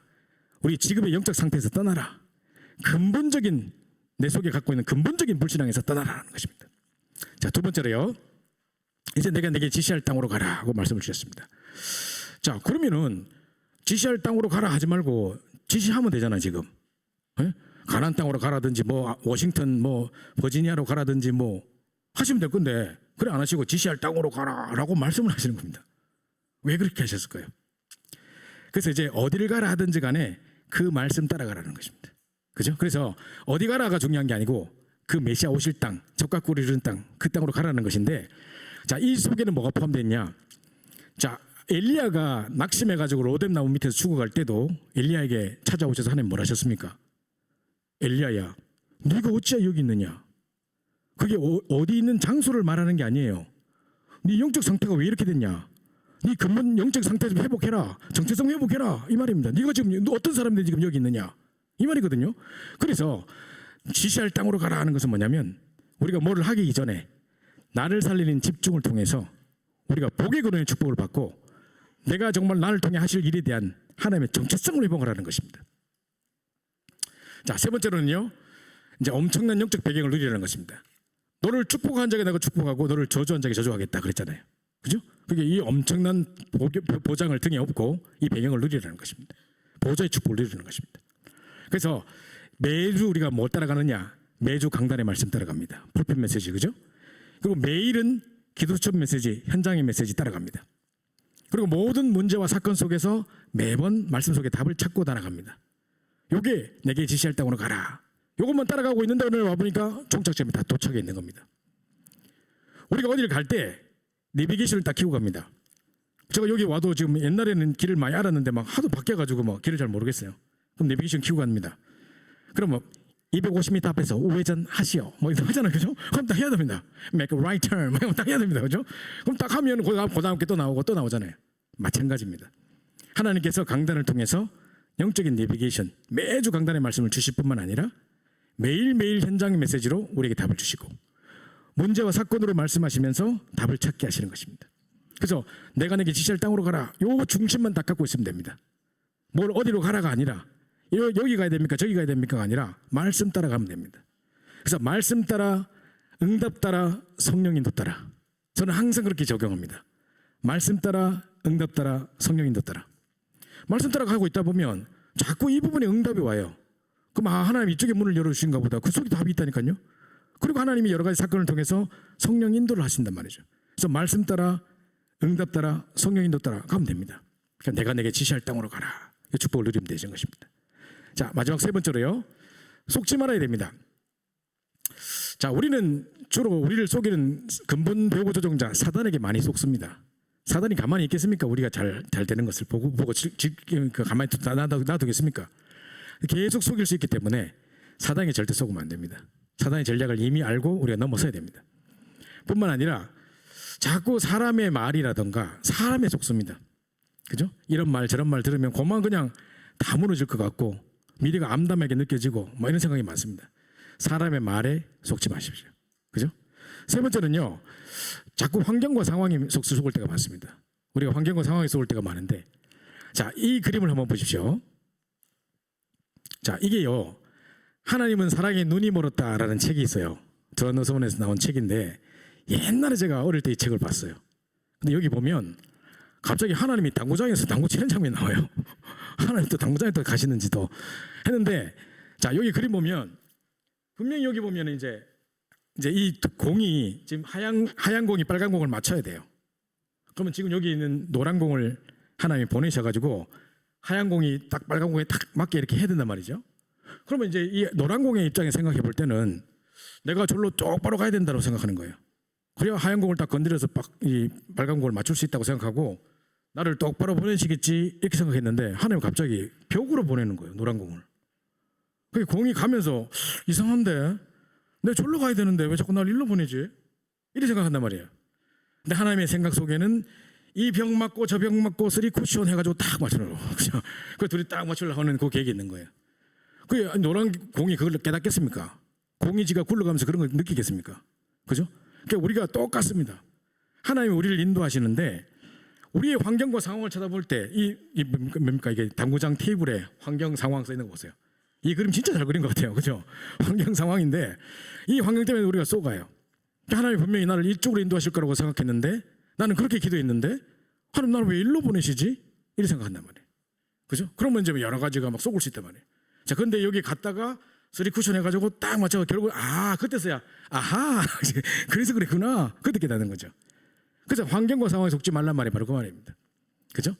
우리 지금의 영적 상태에서 떠나라. 근본적인 내 속에 갖고 있는 근본적인 불신앙에서 떠나라는 것입니다. 자, 두 번째로요. 이제 내가 내게 지시할 땅으로 가라고 말씀을 주셨습니다. 자, 그러면은 지시할 땅으로 가라 하지 말고 지시하면 되잖아 지금. 예? 가나안 땅으로 가라든지 뭐 워싱턴 뭐 버지니아로 가라든지 뭐 하시면 될 건데 그래 안 하시고 지시할 땅으로 가라라고 말씀을 하시는 겁니다. 왜 그렇게 하셨을까요? 그래서 이제 어디를 가라 하든지 간에 그 말씀 따라가라는 것입니다. 그죠? 그래서 어디 가라가 중요한 게 아니고 그 메시아 오실 땅, 적과 꿀이 흐르는 땅, 그 땅으로 가라는 것인데, 자, 이 속에는 뭐가 포함됐냐? 자, 엘리야가 낙심해가지고 로뎀 나무 밑에서 죽어갈 때도 엘리야에게 찾아오셔서 하나님 뭘 하셨습니까? 엘리야야, 네가 어찌하여 여기 있느냐? 그게 어디 있는 장소를 말하는 게 아니에요. 네 영적 상태가 왜 이렇게 됐냐? 네 근본 영적 상태 좀 회복해라. 정체성 회복해라. 이 말입니다. 네가 지금 어떤 사람들이 지금 여기 있느냐? 이 말이거든요. 그래서 지시할 땅으로 가라 하는 것은 뭐냐면 우리가 뭐를 하기 이전에 나를 살리는 집중을 통해서 우리가 복의 근원의 축복을 받고 내가 정말 나를 통해 하실 일에 대한 하나님의 정체성을 회복하라는 것입니다. 자, 세 번째로는요. 이제 엄청난 영적 배경을 누리라는 것입니다. 너를 축복한 자에게 내가 축복하고 너를 저주한 자에게 저주하겠다 그랬잖아요. 그죠? 그게 이 엄청난 보장을 등에 업고 이 배경을 누리라는 것입니다. 보좌의 축복을 누리는 것입니다. 그래서 매주 우리가 뭘 따라가느냐? 매주 강단의 말씀 따라갑니다. 프로필 메시지, 그죠? 그리고 매일은 기도처 메시지, 현장의 메시지 따라갑니다. 그리고 모든 문제와 사건 속에서 매번 말씀 속에 답을 찾고 따라갑니다. 요게 내게 지시할 땅으로 가라. 요것만 따라가고 있는데 오늘 와보니까 종착점이 다 도착해 있는 겁니다. 우리가 어디를 갈 때 내비게이션을 딱 키고 갑니다. 제가 여기 와도 지금 옛날에는 길을 많이 알았는데 막 하도 바뀌어가지고 뭐 길을 잘 모르겠어요. 그럼 내비게이션 키고 갑니다. 그럼 뭐 250m 앞에서 우회전 하시오 뭐 이렇게 하잖아요, 그죠? 그럼 딱 해야 됩니다. Make a right turn 뭐 딱 해야 됩니다, 그죠? 그럼 딱 하면 그 다음 게 또 나오고 또 나오잖아요. 마찬가지입니다. 하나님께서 강단을 통해서 영적인 내비게이션 매주 강단의 말씀을 주실 뿐만 아니라 매일매일 현장의 메시지로 우리에게 답을 주시고 문제와 사건으로 말씀하시면서 답을 찾게 하시는 것입니다. 그래서 내가 내게 지시할 땅으로 가라. 요 중심만 딱 갖고 있으면 됩니다. 뭘 어디로 가라가 아니라 여기 가야 됩니까? 저기 가야 됩니까가 아니라 말씀 따라가면 됩니다. 그래서 말씀 따라, 응답 따라, 성령 인도 따라. 저는 항상 그렇게 적용합니다. 말씀 따라, 응답 따라, 성령 인도 따라. 말씀 따라 가고 있다 보면 자꾸 이 부분에 응답이 와요. 그럼 하나님 이쪽에 문을 열어주신가 보다. 그 속에 답이 있다니까요. 그리고 하나님이 여러 가지 사건을 통해서 성령 인도를 하신단 말이죠. 그래서 말씀 따라, 응답 따라, 성령 인도 따라 가면 됩니다. 그러니까 내가 내게 지시할 땅으로 가라. 이 축복을 누리면 되는 것입니다. 자, 마지막 세 번째로요. 속지 말아야 됩니다. 자, 우리는 주로 우리를 속이는 근본 배우고 조종자 사단에게 많이 속습니다. 사단이 가만히 있겠습니까? 우리가 잘 되는 것을 보고 가만히 놔두겠습니까? 계속 속일 수 있기 때문에 사단이 절대 속으면 안 됩니다. 사단의 전략을 이미 알고 우리가 넘어서야 됩니다. 뿐만 아니라 자꾸 사람의 말이라든가 사람에 속습니다. 그죠? 이런 말 저런 말 들으면 그만 그냥 다 무너질 것 같고 미래가 암담하게 느껴지고 뭐 이런 생각이 많습니다. 사람의 말에 속지 마십시오. 그죠? 세 번째는요. 자꾸 환경과 상황이 속을 때가 많습니다. 우리가 환경과 상황에 속을 때가 많은데, 자, 이 그림을 한번 보십시오. 자, 이게요. 하나님은 사랑에 눈이 멀었다라는 책이 있어요. 존 오스본에서 나온 책인데 옛날에 제가 어릴 때 이 책을 봤어요. 근데 여기 보면 갑자기 하나님이 당구장에서 당구 치는 장면이 나와요. 하나님 또 당구장에 또 가시는지도 했는데, 자, 여기 그림 보면 분명히 여기 보면 이제 이 공이 지금 하얀 공이 빨간 공을 맞춰야 돼요. 그러면 지금 여기 있는 노란 공을 하나님이 보내셔가지고 하얀 공이 딱 빨간 공에 딱 맞게 이렇게 해야 된단 말이죠. 그러면 이제 이 노란 공의 입장에 생각해 볼 때는 내가 절로 똑바로 가야 된다고 생각하는 거예요. 그래야 하얀 공을 딱 건드려서 이 빨간 공을 맞출 수 있다고 생각하고 나를 똑바로 보내시겠지 이렇게 생각했는데 하나님 갑자기 벽으로 보내는 거예요. 노란 공을. 그 공이 가면서 이상한데 내 절로 가야 되는데 왜 자꾸 날 일로 보내지? 이렇게 생각한단 말이에요. 근데 하나님의 생각 속에는 이 병 맞고 저 병 맞고 쓰리 쿠션 해가지고 딱 맞추려고 그 둘이 딱 맞추려고 하는 그 계획이 있는 거예요. 그 노란 공이 그걸 깨닫겠습니까? 공이 지가 굴러가면서 그런 걸 느끼겠습니까? 그죠? 그러니까 우리가 똑같습니다. 하나님이 우리를 인도하시는데 우리의 환경과 상황을 쳐다볼 때 이 뭡니까 이게 당구장 테이블에 환경 상황 써 있는 거 보세요. 이 그림 진짜 잘 그린 것 같아요. 그죠? 환경 상황인데 이 환경 때문에 우리가 쏘가요. 하나님이 분명히 나를 이쪽으로 인도하실 거라고 생각했는데 나는 그렇게 기도했는데 하나님 나를 왜 일로 보내시지? 이렇게 생각한단 말이에요. 그죠? 그러면 이제 여러 가지가 막 쏘글 수 있단 말이에요. 자, 근데 여기 갔다가 쓰리 쿠션 해가지고 딱 맞춰서 결국 그때서야 아하 그래서 그랬구나 그때 깨닫는 거죠. 그래서 환경과 상황에 속지 말란 말이 바로 그 말입니다. 그죠?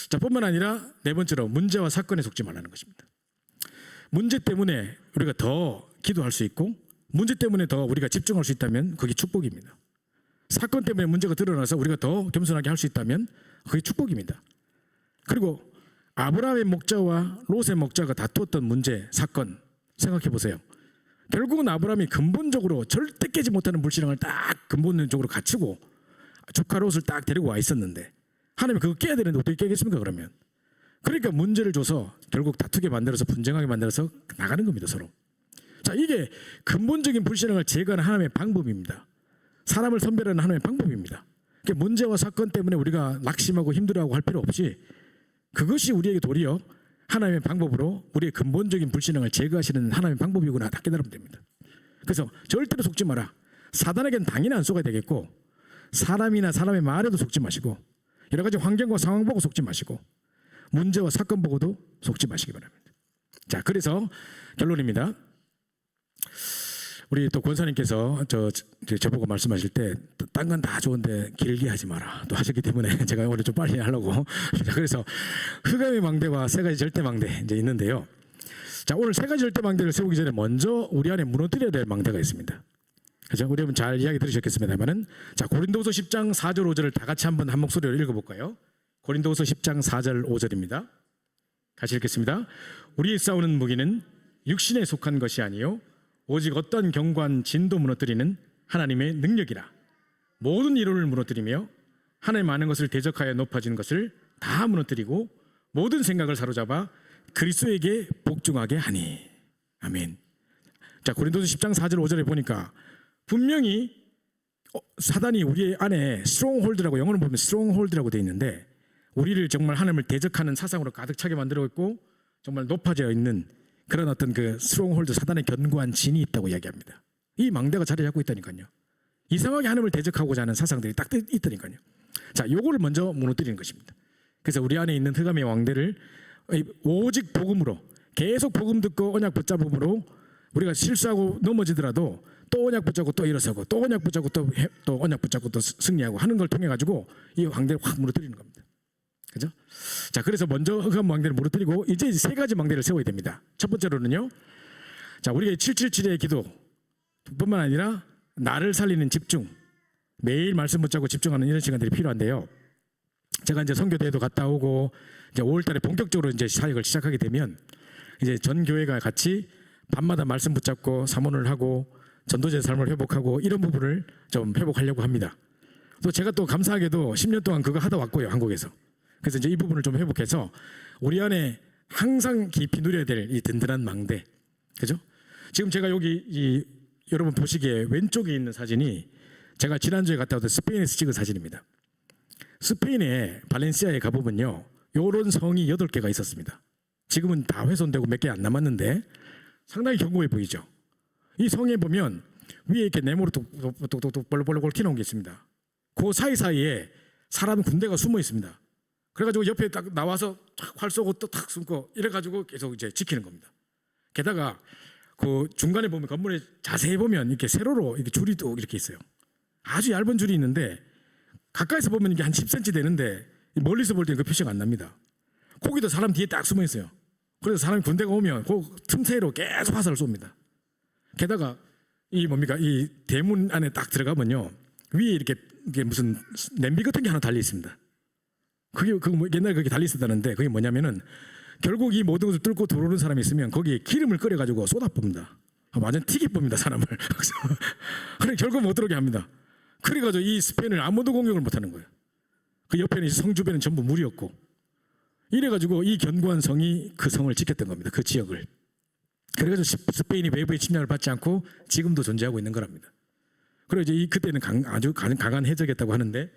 자, 뿐만 아니라 네 번째로 문제와 사건에 속지 말라는 것입니다. 문제 때문에 우리가 더 기도할 수 있고 문제 때문에 더 우리가 집중할 수 있다면 그게 축복입니다. 사건 때문에 문제가 드러나서 우리가 더 겸손하게 할 수 있다면 그게 축복입니다. 그리고 아브라함의 목자와 롯의 목자가 다투었던 문제, 사건 생각해 보세요. 결국은 아브라함이 근본적으로 절대 깨지 못하는 불신앙을 딱 근본적으로 갖추고 조카 롯을 딱 데리고 와 있었는데 하나님이 그거 깨야 되는데 어떻게 깨겠습니까 그러면? 그러니까 문제를 줘서 결국 다투게 만들어서 분쟁하게 만들어서 나가는 겁니다 서로. 자, 이게 근본적인 불신앙을 제거하는 하나님의 방법입니다. 사람을 선별하는 하나님의 방법입니다. 그러니까 문제와 사건 때문에 우리가 낙심하고 힘들어하고 할 필요 없이 그것이 우리에게 도리어 하나님의 방법으로 우리의 근본적인 불신앙을 제거하시는 하나님의 방법이구나 다 깨달으면 됩니다. 그래서 절대로 속지 마라. 사단에게는 당연히 안 속아야 되겠고 사람이나 사람의 말에도 속지 마시고 여러 가지 환경과 상황 보고 속지 마시고 문제와 사건 보고도 속지 마시기 바랍니다. 자, 그래서 결론입니다. 우리 또 권사님께서 저보고 말씀하실 때 딴 건 다 좋은데 길게 하지 마라 또 하셨기 때문에 제가 오늘 좀 빨리 하려고. 자, 그래서 흑암의 망대와 세 가지 절대 망대 이제 있는데요. 자, 오늘 세 가지 절대 망대를 세우기 전에 먼저 우리 안에 무너뜨려야 될 망대가 있습니다. 그죠? 우리 한번 잘 이야기 들으셨겠습니다만은 자, 고린도후서 10장 4절 5절을 다 같이 한번 한 목소리로 읽어볼까요? 고린도후서 10장 4절 5절입니다. 같이 읽겠습니다. 우리의 싸우는 무기는 육신에 속한 것이 아니요 오직 어떤 견고한 진도 무너뜨리는 하나님의 능력이라. 모든 이론을 무너뜨리며 하나님 아는 것을 대적하여 높아진 것을 다 무너뜨리고 모든 생각을 사로잡아 그리스도에게 복종하게 하니. 아멘. 자, 고린도서 10장 4절 5절에 보니까 분명히 사단이 우리 안에 스트롱홀드라고 영어로 보면 스트롱홀드라고 되어 있는데 우리를 정말 하나님을 대적하는 사상으로 가득 차게 만들어 있고 정말 높아져 있는 그런 어떤 그 스트롱홀드 사단의 견고한 진이 있다고 이야기합니다. 이 망대가 자리 잡고 있다니까요. 이상하게 하나님을 대적하고자 하는 사상들이 딱 있다니까요. 자, 요거를 먼저 무너뜨리는 것입니다. 그래서 우리 안에 있는 흑암의 왕대를 오직 복음으로 계속 복음 듣고 언약 붙잡음으로 우리가 실수하고 넘어지더라도 또 언약 붙잡고 또 일어서고 또 언약 붙잡고 또 언약 붙잡고 또 승리하고 하는 걸 통해 가지고 이 왕대를 확 무너뜨리는 겁니다. 그죠? 자, 그래서 먼저 흑암 망대를 무너뜨리고 이제 세 가지 망대를 세워야 됩니다. 첫 번째로는요. 자, 우리가 777의 기도 뿐만 아니라 나를 살리는 집중, 매일 말씀 붙잡고 집중하는 이런 시간들이 필요한데요. 제가 이제 선교대회도 갔다 오고 이제 5월달에 본격적으로 이제 사역을 시작하게 되면 이제 전 교회가 같이 밤마다 말씀 붙잡고 사모를 하고 전도자의 삶을 회복하고 이런 부분을 좀 회복하려고 합니다. 또 제가 또 감사하게도 10년 동안 그거 하다 왔고요, 한국에서. 그래서 이제 이 부분을 좀 회복해서 우리 안에 항상 깊이 누려야 될 이 든든한 망대, 그죠? 지금 제가 여기 여러분 보시기에 왼쪽에 있는 사진이 제가 지난주에 갔다 왔던 스페인에서 찍은 사진입니다. 스페인의 발렌시아에 가보면요, 요런 성이 8개가 있었습니다. 지금은 다 훼손되고 몇 개 안 남았는데 상당히 견고해 보이죠. 이 성에 보면 위에 이렇게 네모로 똑똑똑똑 볼록볼록 얽혀놓은 게 있습니다. 그 사이사이에 사람 군대가 숨어 있습니다. 그래가지고 옆에 딱 나와서 활 쏘고 또 탁 숨고 이래가지고 계속 이제 지키는 겁니다. 게다가 그 중간에 보면 건물에 자세히 보면 이렇게 세로로 이렇게 줄이 또 이렇게 있어요. 아주 얇은 줄이 있는데 가까이서 보면 이게 한 10cm 되는데 멀리서 볼 때는 그 표시가 안 납니다. 거기도 사람 뒤에 딱 숨어 있어요. 그래서 사람이 군대가 오면 그 틈새로 계속 화살을 쏩니다. 게다가 이 뭡니까, 이 대문 안에 딱 들어가면요, 위에 이렇게 무슨 냄비 같은 게 하나 달려 있습니다. 그게 옛날에 그게 달려 있었다는데 그게 뭐냐면은 결국 이 모든 것을 뚫고 들어오는 사람이 있으면 거기에 기름을 끓여가지고 쏟아뿝니다. 완전 튀기 봅니다, 사람을. 그래 결국 못 들어오게 합니다. 그래가지고 이 스페인을 아무도 공격을 못하는 거예요. 그 옆에는 성 주변은 전부 물이었고, 이래가지고 이 견고한 성이 그 성을 지켰던 겁니다. 그 지역을. 그래가지고 스페인이 외부의 침략을 받지 않고 지금도 존재하고 있는 거랍니다. 그리고 이제 그때는 아주 강한 해적이었다고 하는데,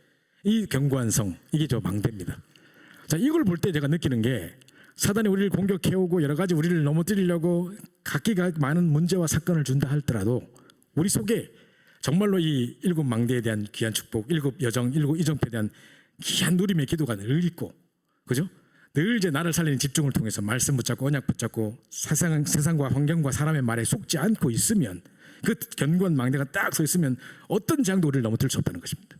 이 견고한 성, 이게 저 망대입니다. 자, 이걸 볼 때 제가 느끼는 게, 사단이 우리를 공격해오고 여러 가지 우리를 넘어뜨리려고 각기가 많은 문제와 사건을 준다 할더라도 우리 속에 정말로 이 일곱 망대에 대한 귀한 축복, 일곱 여정, 일곱 이정표에 대한 귀한 누림의 기도가 늘 있고, 그죠? 늘 이제 나를 살리는 집중을 통해서 말씀 붙잡고 언약 붙잡고 세상과 환경과 사람의 말에 속지 않고 있으면, 그 견고한 망대가 딱 서 있으면 어떤 재앙도 우리를 넘어뜨릴 수 없다는 것입니다.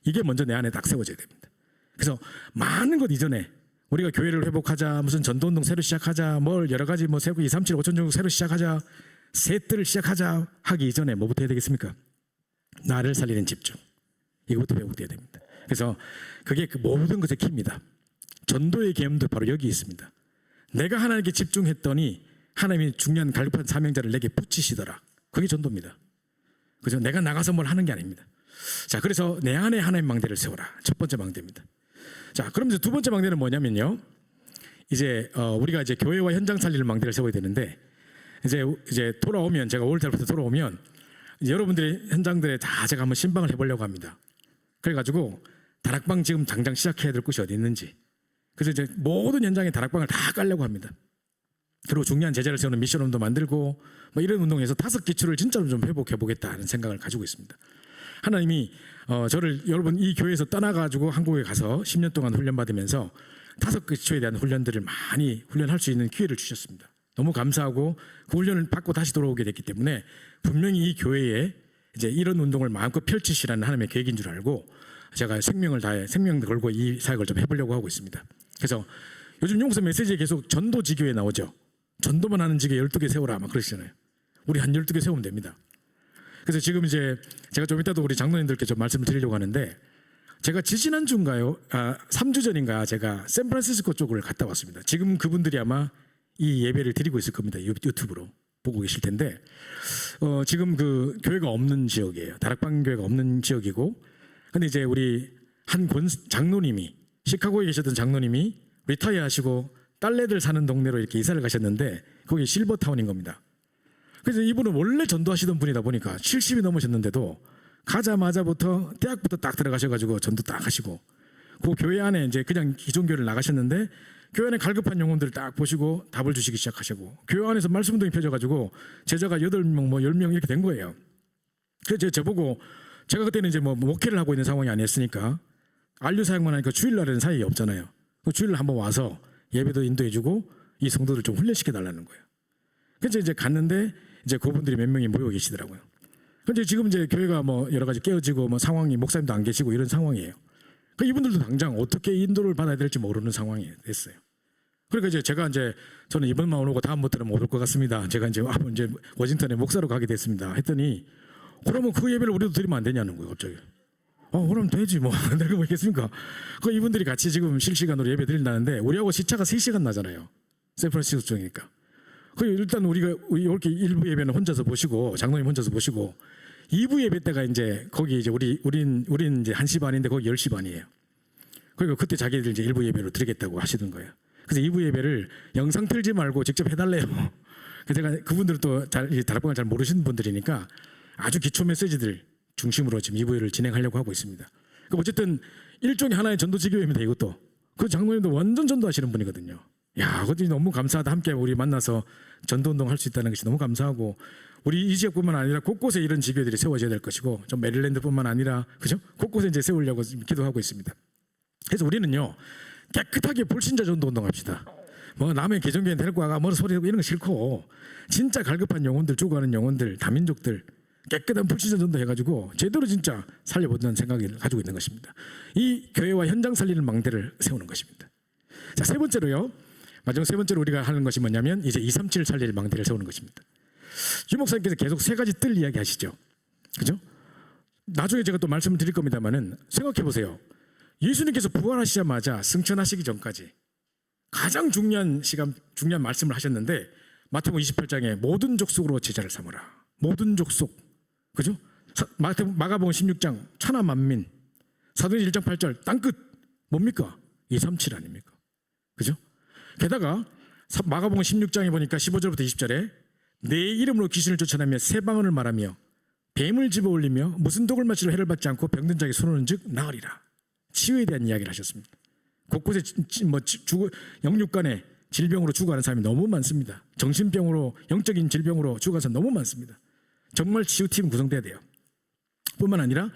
이게 먼저 내 안에 딱 세워져야 됩니다. 그래서 많은 것 이전에 우리가 교회를 회복하자, 무슨 전도운동 새로 시작하자, 뭘 여러 가지 뭐 세고 2, 3, 7, 5천 정도 새로 시작하자, 새 뜰을 시작하자 하기 이전에 뭐부터 해야 되겠습니까? 나를 살리는 집중, 이것부터 회복돼야 됩니다. 그래서 그게 그 모든 것의 키입니다. 전도의 계엄도 바로 여기 있습니다. 내가 하나님께 집중했더니 하나님이 중요한 갈급한 사명자를 내게 붙이시더라. 그게 전도입니다. 그죠? 내가 나가서 뭘 하는 게 아닙니다. 자, 그래서 내 안에 하나님 망대를 세워라. 첫 번째 망대입니다. 자, 그럼 이제 두 번째 망대는 뭐냐면요. 이제 우리가 이제 교회와 현장 살리는 망대를 세워야 되는데, 이제 돌아오면, 제가 5월달부터 돌아오면 이제 여러분들의 현장들에 다 제가 한번 신방을 해보려고 합니다. 그래가지고 다락방 지금 당장 시작해야 될 곳이 어디 있는지, 그래서 이제 모든 현장에 다락방을 다 깔려고 합니다. 그리고 중요한 제자를 세우는 미션홈도 만들고 뭐 이런 운동에서 5 기초를 진짜로 좀 회복해 보겠다는 생각을 가지고 있습니다. 하나님이 저를 여러분 이 교회에서 떠나가지고 한국에 가서 10년 동안 훈련받으면서 5 기초에 대한 훈련들을 많이 훈련할 수 있는 기회를 주셨습니다. 너무 감사하고 그 훈련을 받고 다시 돌아오게 됐기 때문에 분명히 이 교회에 이제 이런 운동을 마음껏 펼치시라는 하나님의 계획인 줄 알고 제가 생명을 걸고 이 사역을 좀 해보려고 하고 있습니다. 그래서 요즘 용서 메시지에 계속 전도 지교에 나오죠. 전도만 하는 지교 12개 세우라 막 그러시잖아요. 우리 한 12개 세우면 됩니다. 그래서 지금 이제 제가 좀 이따도 우리 장로님들께 좀 말씀을 드리려고 하는데, 제가 지지난주인가요? 3주 전인가 제가 샌프란시스코 쪽을 갔다 왔습니다. 지금 그분들이 아마 이 예배를 드리고 있을 겁니다. 유튜브로 보고 계실 텐데, 지금 그 교회가 없는 지역이에요. 다락방 교회가 없는 지역이고, 근데 이제 우리 한 장로님이, 시카고에 계셨던 장로님이 리타이어 하시고 딸내들 사는 동네로 이렇게 이사를 가셨는데, 거기 실버타운인 겁니다. 그래서 이분은 원래 전도하시던 분이다 보니까 70이 넘으셨는데도 가자마자부터 대학부터 딱 들어가셔가지고 전도 딱 하시고, 그 교회 안에 이제 그냥 기존교회를 나가셨는데 교회 안에 갈급한 영혼들을 딱 보시고 답을 주시기 시작하시고, 교회 안에서 말씀 운동이 펴져가지고 제자가 8명 뭐 10명 이렇게 된 거예요. 그래서 저보고, 제가 그때는 이제 뭐 목회를 하고 있는 상황이 아니었으니까 안류 사역만 하니까 주일날에는 사역이 없잖아요. 그 주일날 한번 와서 예배도 인도해주고 이 성도들 좀 훈련시켜 달라는 거예요. 그래서 이제 갔는데 이제 그분들이 몇 명이 모여 계시더라고요. 근데 지금 이제 교회가 뭐 여러 가지 깨어지고 뭐 상황이, 목사님도 안 계시고 이런 상황이에요. 그 이분들도 당장 어떻게 인도를 받아야 될지 모르는 상황이 됐어요. 그러니까 이제 제가 이제 저는 이번만 오고 다음부터는 못 올 것 같습니다. 제가 이제 워싱턴에 목사로 가게 됐습니다. 했더니 그러면 그 예배를 우리도 드리면 안 되냐는 거예요, 갑자기. 그럼 되지 뭐. 내가 뭐 있겠습니까? 그 이분들이 같이 지금 실시간으로 예배 드린다는데 우리하고 시차가 3시간 나잖아요. 샌프란시스코 쪽이니까. 그 일단 우리가 이렇게 1부 예배는 혼자서 보시고, 장로님 혼자서 보시고, 2부 예배 때가 이제 거기 이제 우린 이제 1시 반인데 거기 10시 반이에요. 그리고 그때 자기들 이제 1부 예배로 드리겠다고 하시던 거예요. 그래서 2부 예배를 영상 틀지 말고 직접 해달래요. 그래서 제가 그분들 또 다락방을 잘 모르시는 분들이니까 아주 기초 메시지들 중심으로 지금 2부를 진행하려고 하고 있습니다. 그러니까 어쨌든 일종의 하나의 전도 지교회입니다. 이것도 그 장로님도 완전 전도하시는 분이거든요. 야, 그것도 너무 감사하다. 함께 우리 만나서 전도 운동 할 수 있다는 것이 너무 감사하고, 우리 이 지역뿐만 아니라 곳곳에 이런 지교회들이 세워져야 될 것이고, 좀 메릴랜드뿐만 아니라 그죠? 곳곳에 이제 세우려고 기도하고 있습니다. 그래서 우리는요, 깨끗하게 불신자 전도 운동합시다. 뭐 남의 개정교회 데리고 와가 뭐 소리하고 이런 거 싫고, 진짜 갈급한 영혼들, 죽어가는 영혼들, 다민족들 깨끗한 불신자 전도 해가지고 제대로 진짜 살려보자는 생각을 가지고 있는 것입니다. 이 교회와 현장 살리는 망대를 세우는 것입니다. 자, 세 번째로요, 마지막 세 번째로 우리가 하는 것이 뭐냐면 이제 237 살릴 망대를 세우는 것입니다. 유 목사님께서 계속 3가지 뜰 이야기 하시죠. 그죠? 나중에 제가 또 말씀을 드릴 겁니다만은 생각해 보세요. 예수님께서 부활하시자마자 승천하시기 전까지 가장 중요한 말씀을 하셨는데, 마태복음 28장에 모든 족속으로 제자를 삼으라. 모든 족속. 그죠? 마가복음 16장 천하만민, 사도행전 1장 8절 땅끝 뭡니까? 237 아닙니까? 그죠? 게다가 마가복음 16장에 보니까 15절부터 20절에 내 이름으로 귀신을 쫓아내며 새 방언을 말하며 뱀을 집어올리며 무슨 독을 마시러 해를 받지 않고 병든 자에게 손오는 즉 나으리라. 치유에 대한 이야기를 하셨습니다. 곳곳에 영육 간의 질병으로 죽어가는 사람이 너무 많습니다. 정신병으로, 영적인 질병으로 죽어가는 사람 너무 많습니다. 정말 치유팀 구성돼야 돼요. 뿐만 아니라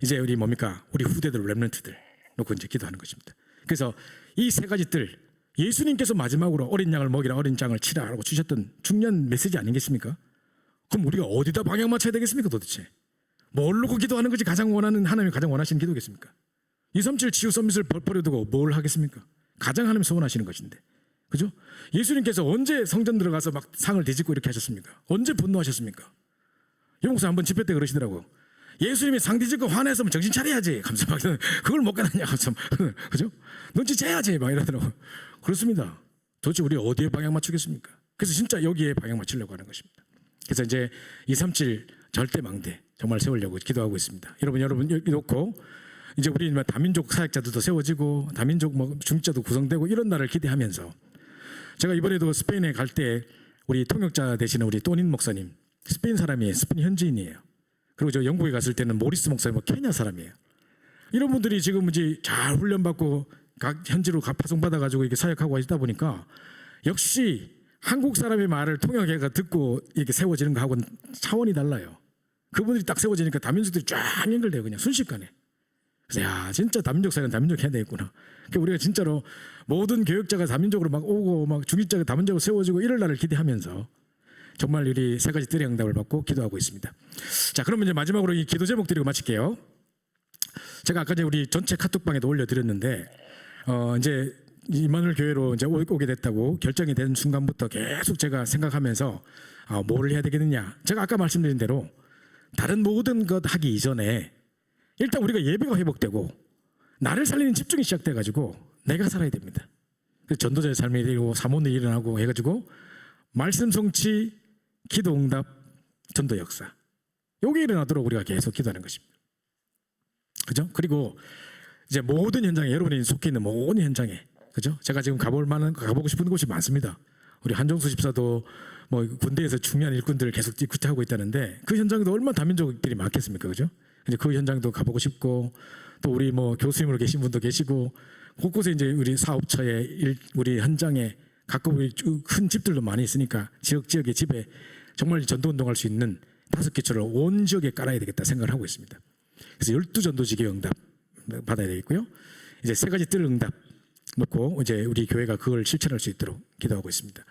이제 우리 뭡니까? 우리 후대들, 렘넌트들 놓고 이제 기도하는 것입니다. 그래서 이 세 가지 뜰, 예수님께서 마지막으로 어린 양을 먹이라 어린 양을 치라라고 주셨던 중요한 메시지 아니겠습니까? 그럼 우리가 어디다 방향 맞춰야 되겠습니까 도대체? 뭘 놓고 기도하는 것이 가장 원하는, 하나님이 가장 원하시는 기도겠습니까? 237 치유 서밋을 버려두고 뭘 하겠습니까? 가장 하나님 소원하시는 것인데, 그죠? 예수님께서 언제 성전 들어가서 막 상을 뒤집고 이렇게 하셨습니까? 언제 분노하셨습니까? 유목사 한번 집회 때 그러시더라고. 예수님이 상 뒤집고 화내서 정신 차려야지. 감사 막 그걸 못 가느냐. 그죠? 눈치채야지. 막 이러더라고. 그렇습니다. 도대체 우리 어디에 방향 맞추겠습니까? 그래서 진짜 여기에 방향 맞추려고 하는 것입니다. 그래서 이제 237 절대 망대 정말 세우려고 기도하고 있습니다. 여러분 여기 놓고 이제 우리 다민족 사역자들도 세워지고 다민족 중직자도 구성되고 이런 날을 기대하면서 제가 이번에도 스페인에 갈 때 우리 통역자 되시는 우리 또닌 목사님 스페인 사람이에요. 스페인 현지인이에요. 그리고 저 영국에 갔을 때는 모리스 목사님 케냐 사람이에요. 이런 분들이 지금 이제 잘 훈련받고 각 현지로 파송받아 가지고 이렇게 사역하고 있다 보니까 역시 한국 사람의 말을 통역해가 듣고 이렇게 세워지는 거하고는 차원이 달라요. 그분들이 딱 세워지니까 다민족들이 쫙 연결돼요. 그냥 순식간에. 그래서 야 진짜 다민족 사역은 다민족 해야 되겠구나. 그러니까 우리가 진짜로 모든 교역자가 다민족으로 막 오고 막 중직자가 다민족으로 세워지고 이럴 날을 기대하면서 정말 우리 세 가지 뜰의 응답을 받고 기도하고 있습니다. 자, 그러면 이제 마지막으로 이 기도 제목 드리고 마칠게요. 제가 아까 우리 전체 카톡방에도 올려드렸는데 이제 임마누엘 교회로 이제 오게 됐다고 결정이 된 순간부터 계속 제가 생각하면서 뭐를 해야 되겠느냐. 제가 아까 말씀드린 대로 다른 모든 것 하기 이전에 일단 우리가 예배가 회복되고 나를 살리는 집중이 시작돼가지고 내가 살아야 됩니다. 전도자의 삶이 되고 사모는 일어나고 해가지고 말씀 성취, 기도 응답, 전도 역사 요게 일어나도록 우리가 계속 기도하는 것입니다. 그죠? 그리고 이제 모든 현장에 여러분이 속해 있는 모든 현장에 그죠? 제가 지금 가보고 싶은 곳이 많습니다. 우리 한정수 집사도 뭐 군대에서 중요한 일꾼들을 계속 구체하고 있다는데 그 현장에도 얼마나 다민족들이 많겠습니까, 그죠? 이제 그 현장도 가보고 싶고 또 우리 뭐 교수님으로 계신 분도 계시고 곳곳에 이제 우리 사업처에 우리 현장에 가까운 큰 집들도 많이 있으니까 지역의 집에 정말 전도 운동할 수 있는 5개초를 온 지역에 깔아야 되겠다 생각을 하고 있습니다. 그래서 12전도지기 응답 받아야 되겠고요. 이제 3가지 뜰 응답 놓고 이제 우리 교회가 그걸 실천할 수 있도록 기도하고 있습니다.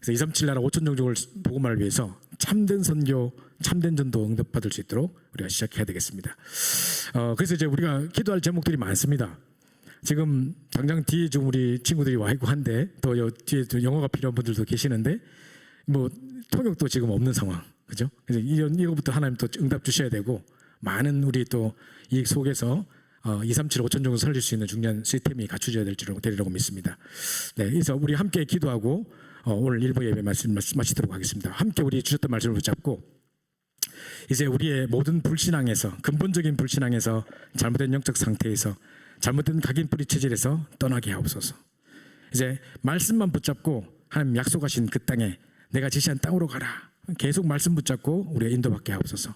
그래서 237 나라 5천 종족을 복음화를 위해서 참된 선교, 참된 전도 응답받을 수 있도록 우리가 시작해야 되겠습니다. 그래서 이제 우리가 기도할 제목들이 많습니다. 지금 당장 뒤에 좀 우리 친구들이 와 있고 한데 또 뒤에 또 영어가 필요한 분들도 계시는데 뭐 통역도 지금 없는 상황, 그죠? 그래서 이거부터 하나님 또 응답 주셔야 되고 많은 우리 또 이 속에서 237 5천 정도 살릴 수 있는 중요한 시스템이 갖춰져야 되리라고 믿습니다. 네, 그래서 우리 함께 기도하고 오늘 1부 예배 말씀 마치도록 하겠습니다. 함께 우리 주셨던 말씀을 붙잡고 이제 우리의 모든 불신앙에서 근본적인 불신앙에서 잘못된 영적 상태에서 잘못된 각인 뿌리 체질에서 떠나게 하옵소서. 이제 말씀만 붙잡고 하나님 약속하신 그 땅에 내가 지시한 땅으로 가라. 계속 말씀 붙잡고 우리가 인도받게 하옵소서.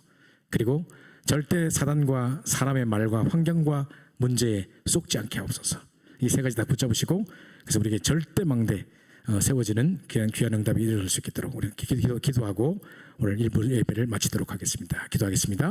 그리고 절대 사단과 사람의 말과 환경과 문제에 속지 않게 하옵소서. 이 3가지 다 붙잡으시고 그래서 우리에게 절대 망대 세워지는 귀한 응답이 이루어질 수 있도록 우리 기도하고 오늘 1부 예배를 마치도록 하겠습니다. 기도하겠습니다.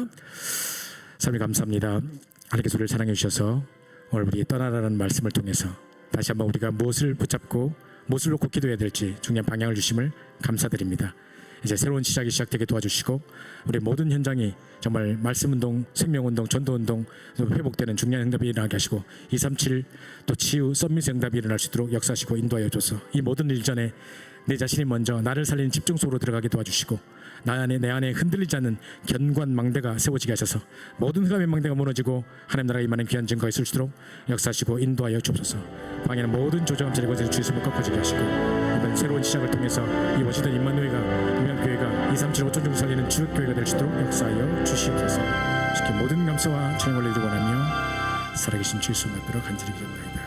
하나님 감사합니다. 하나님께서 우리를 사랑해 주셔서 오늘 우리 떠나라는 말씀을 통해서 다시 한번 우리가 무엇을 붙잡고 무엇을 놓고 기도해야 될지 중요한 방향을 주심을 감사드립니다. 이제 새로운 시작이 시작되게 도와주시고 우리 모든 현장이 정말 말씀운동, 생명운동, 전도운동 회복되는 중요한 응답이 일어나게 하시고 237 또 치유, 썸밋 응답이 일어날 수 있도록 역사하시고 인도하여 주소서. 이 모든 일 전에 내 자신이 먼저 나를 살리는 집중 속으로 들어가게 도와주시고 내 안에 흔들리지 않는 견고한 망대가 세워지게 하셔서 모든 흑암의 망대가 무너지고 하나님 나라가 임하는 귀한 증거가 있을 수 있도록 역사하시고 인도하여 주옵소서. 방해는 모든 조정함 자리 것을 주의 손을 꺾어지게 하시고 이번 새로운 시작을 통해서 이 오시던 임마누엘가 교회가 237 5천 중 살리는 주역교회가 될 수 있도록 역사하여 주시옵소서. 주께 모든 감사와 찬양을 올리기 원하며 살아계신 주 예수 이름으로 간절히 기도합니다.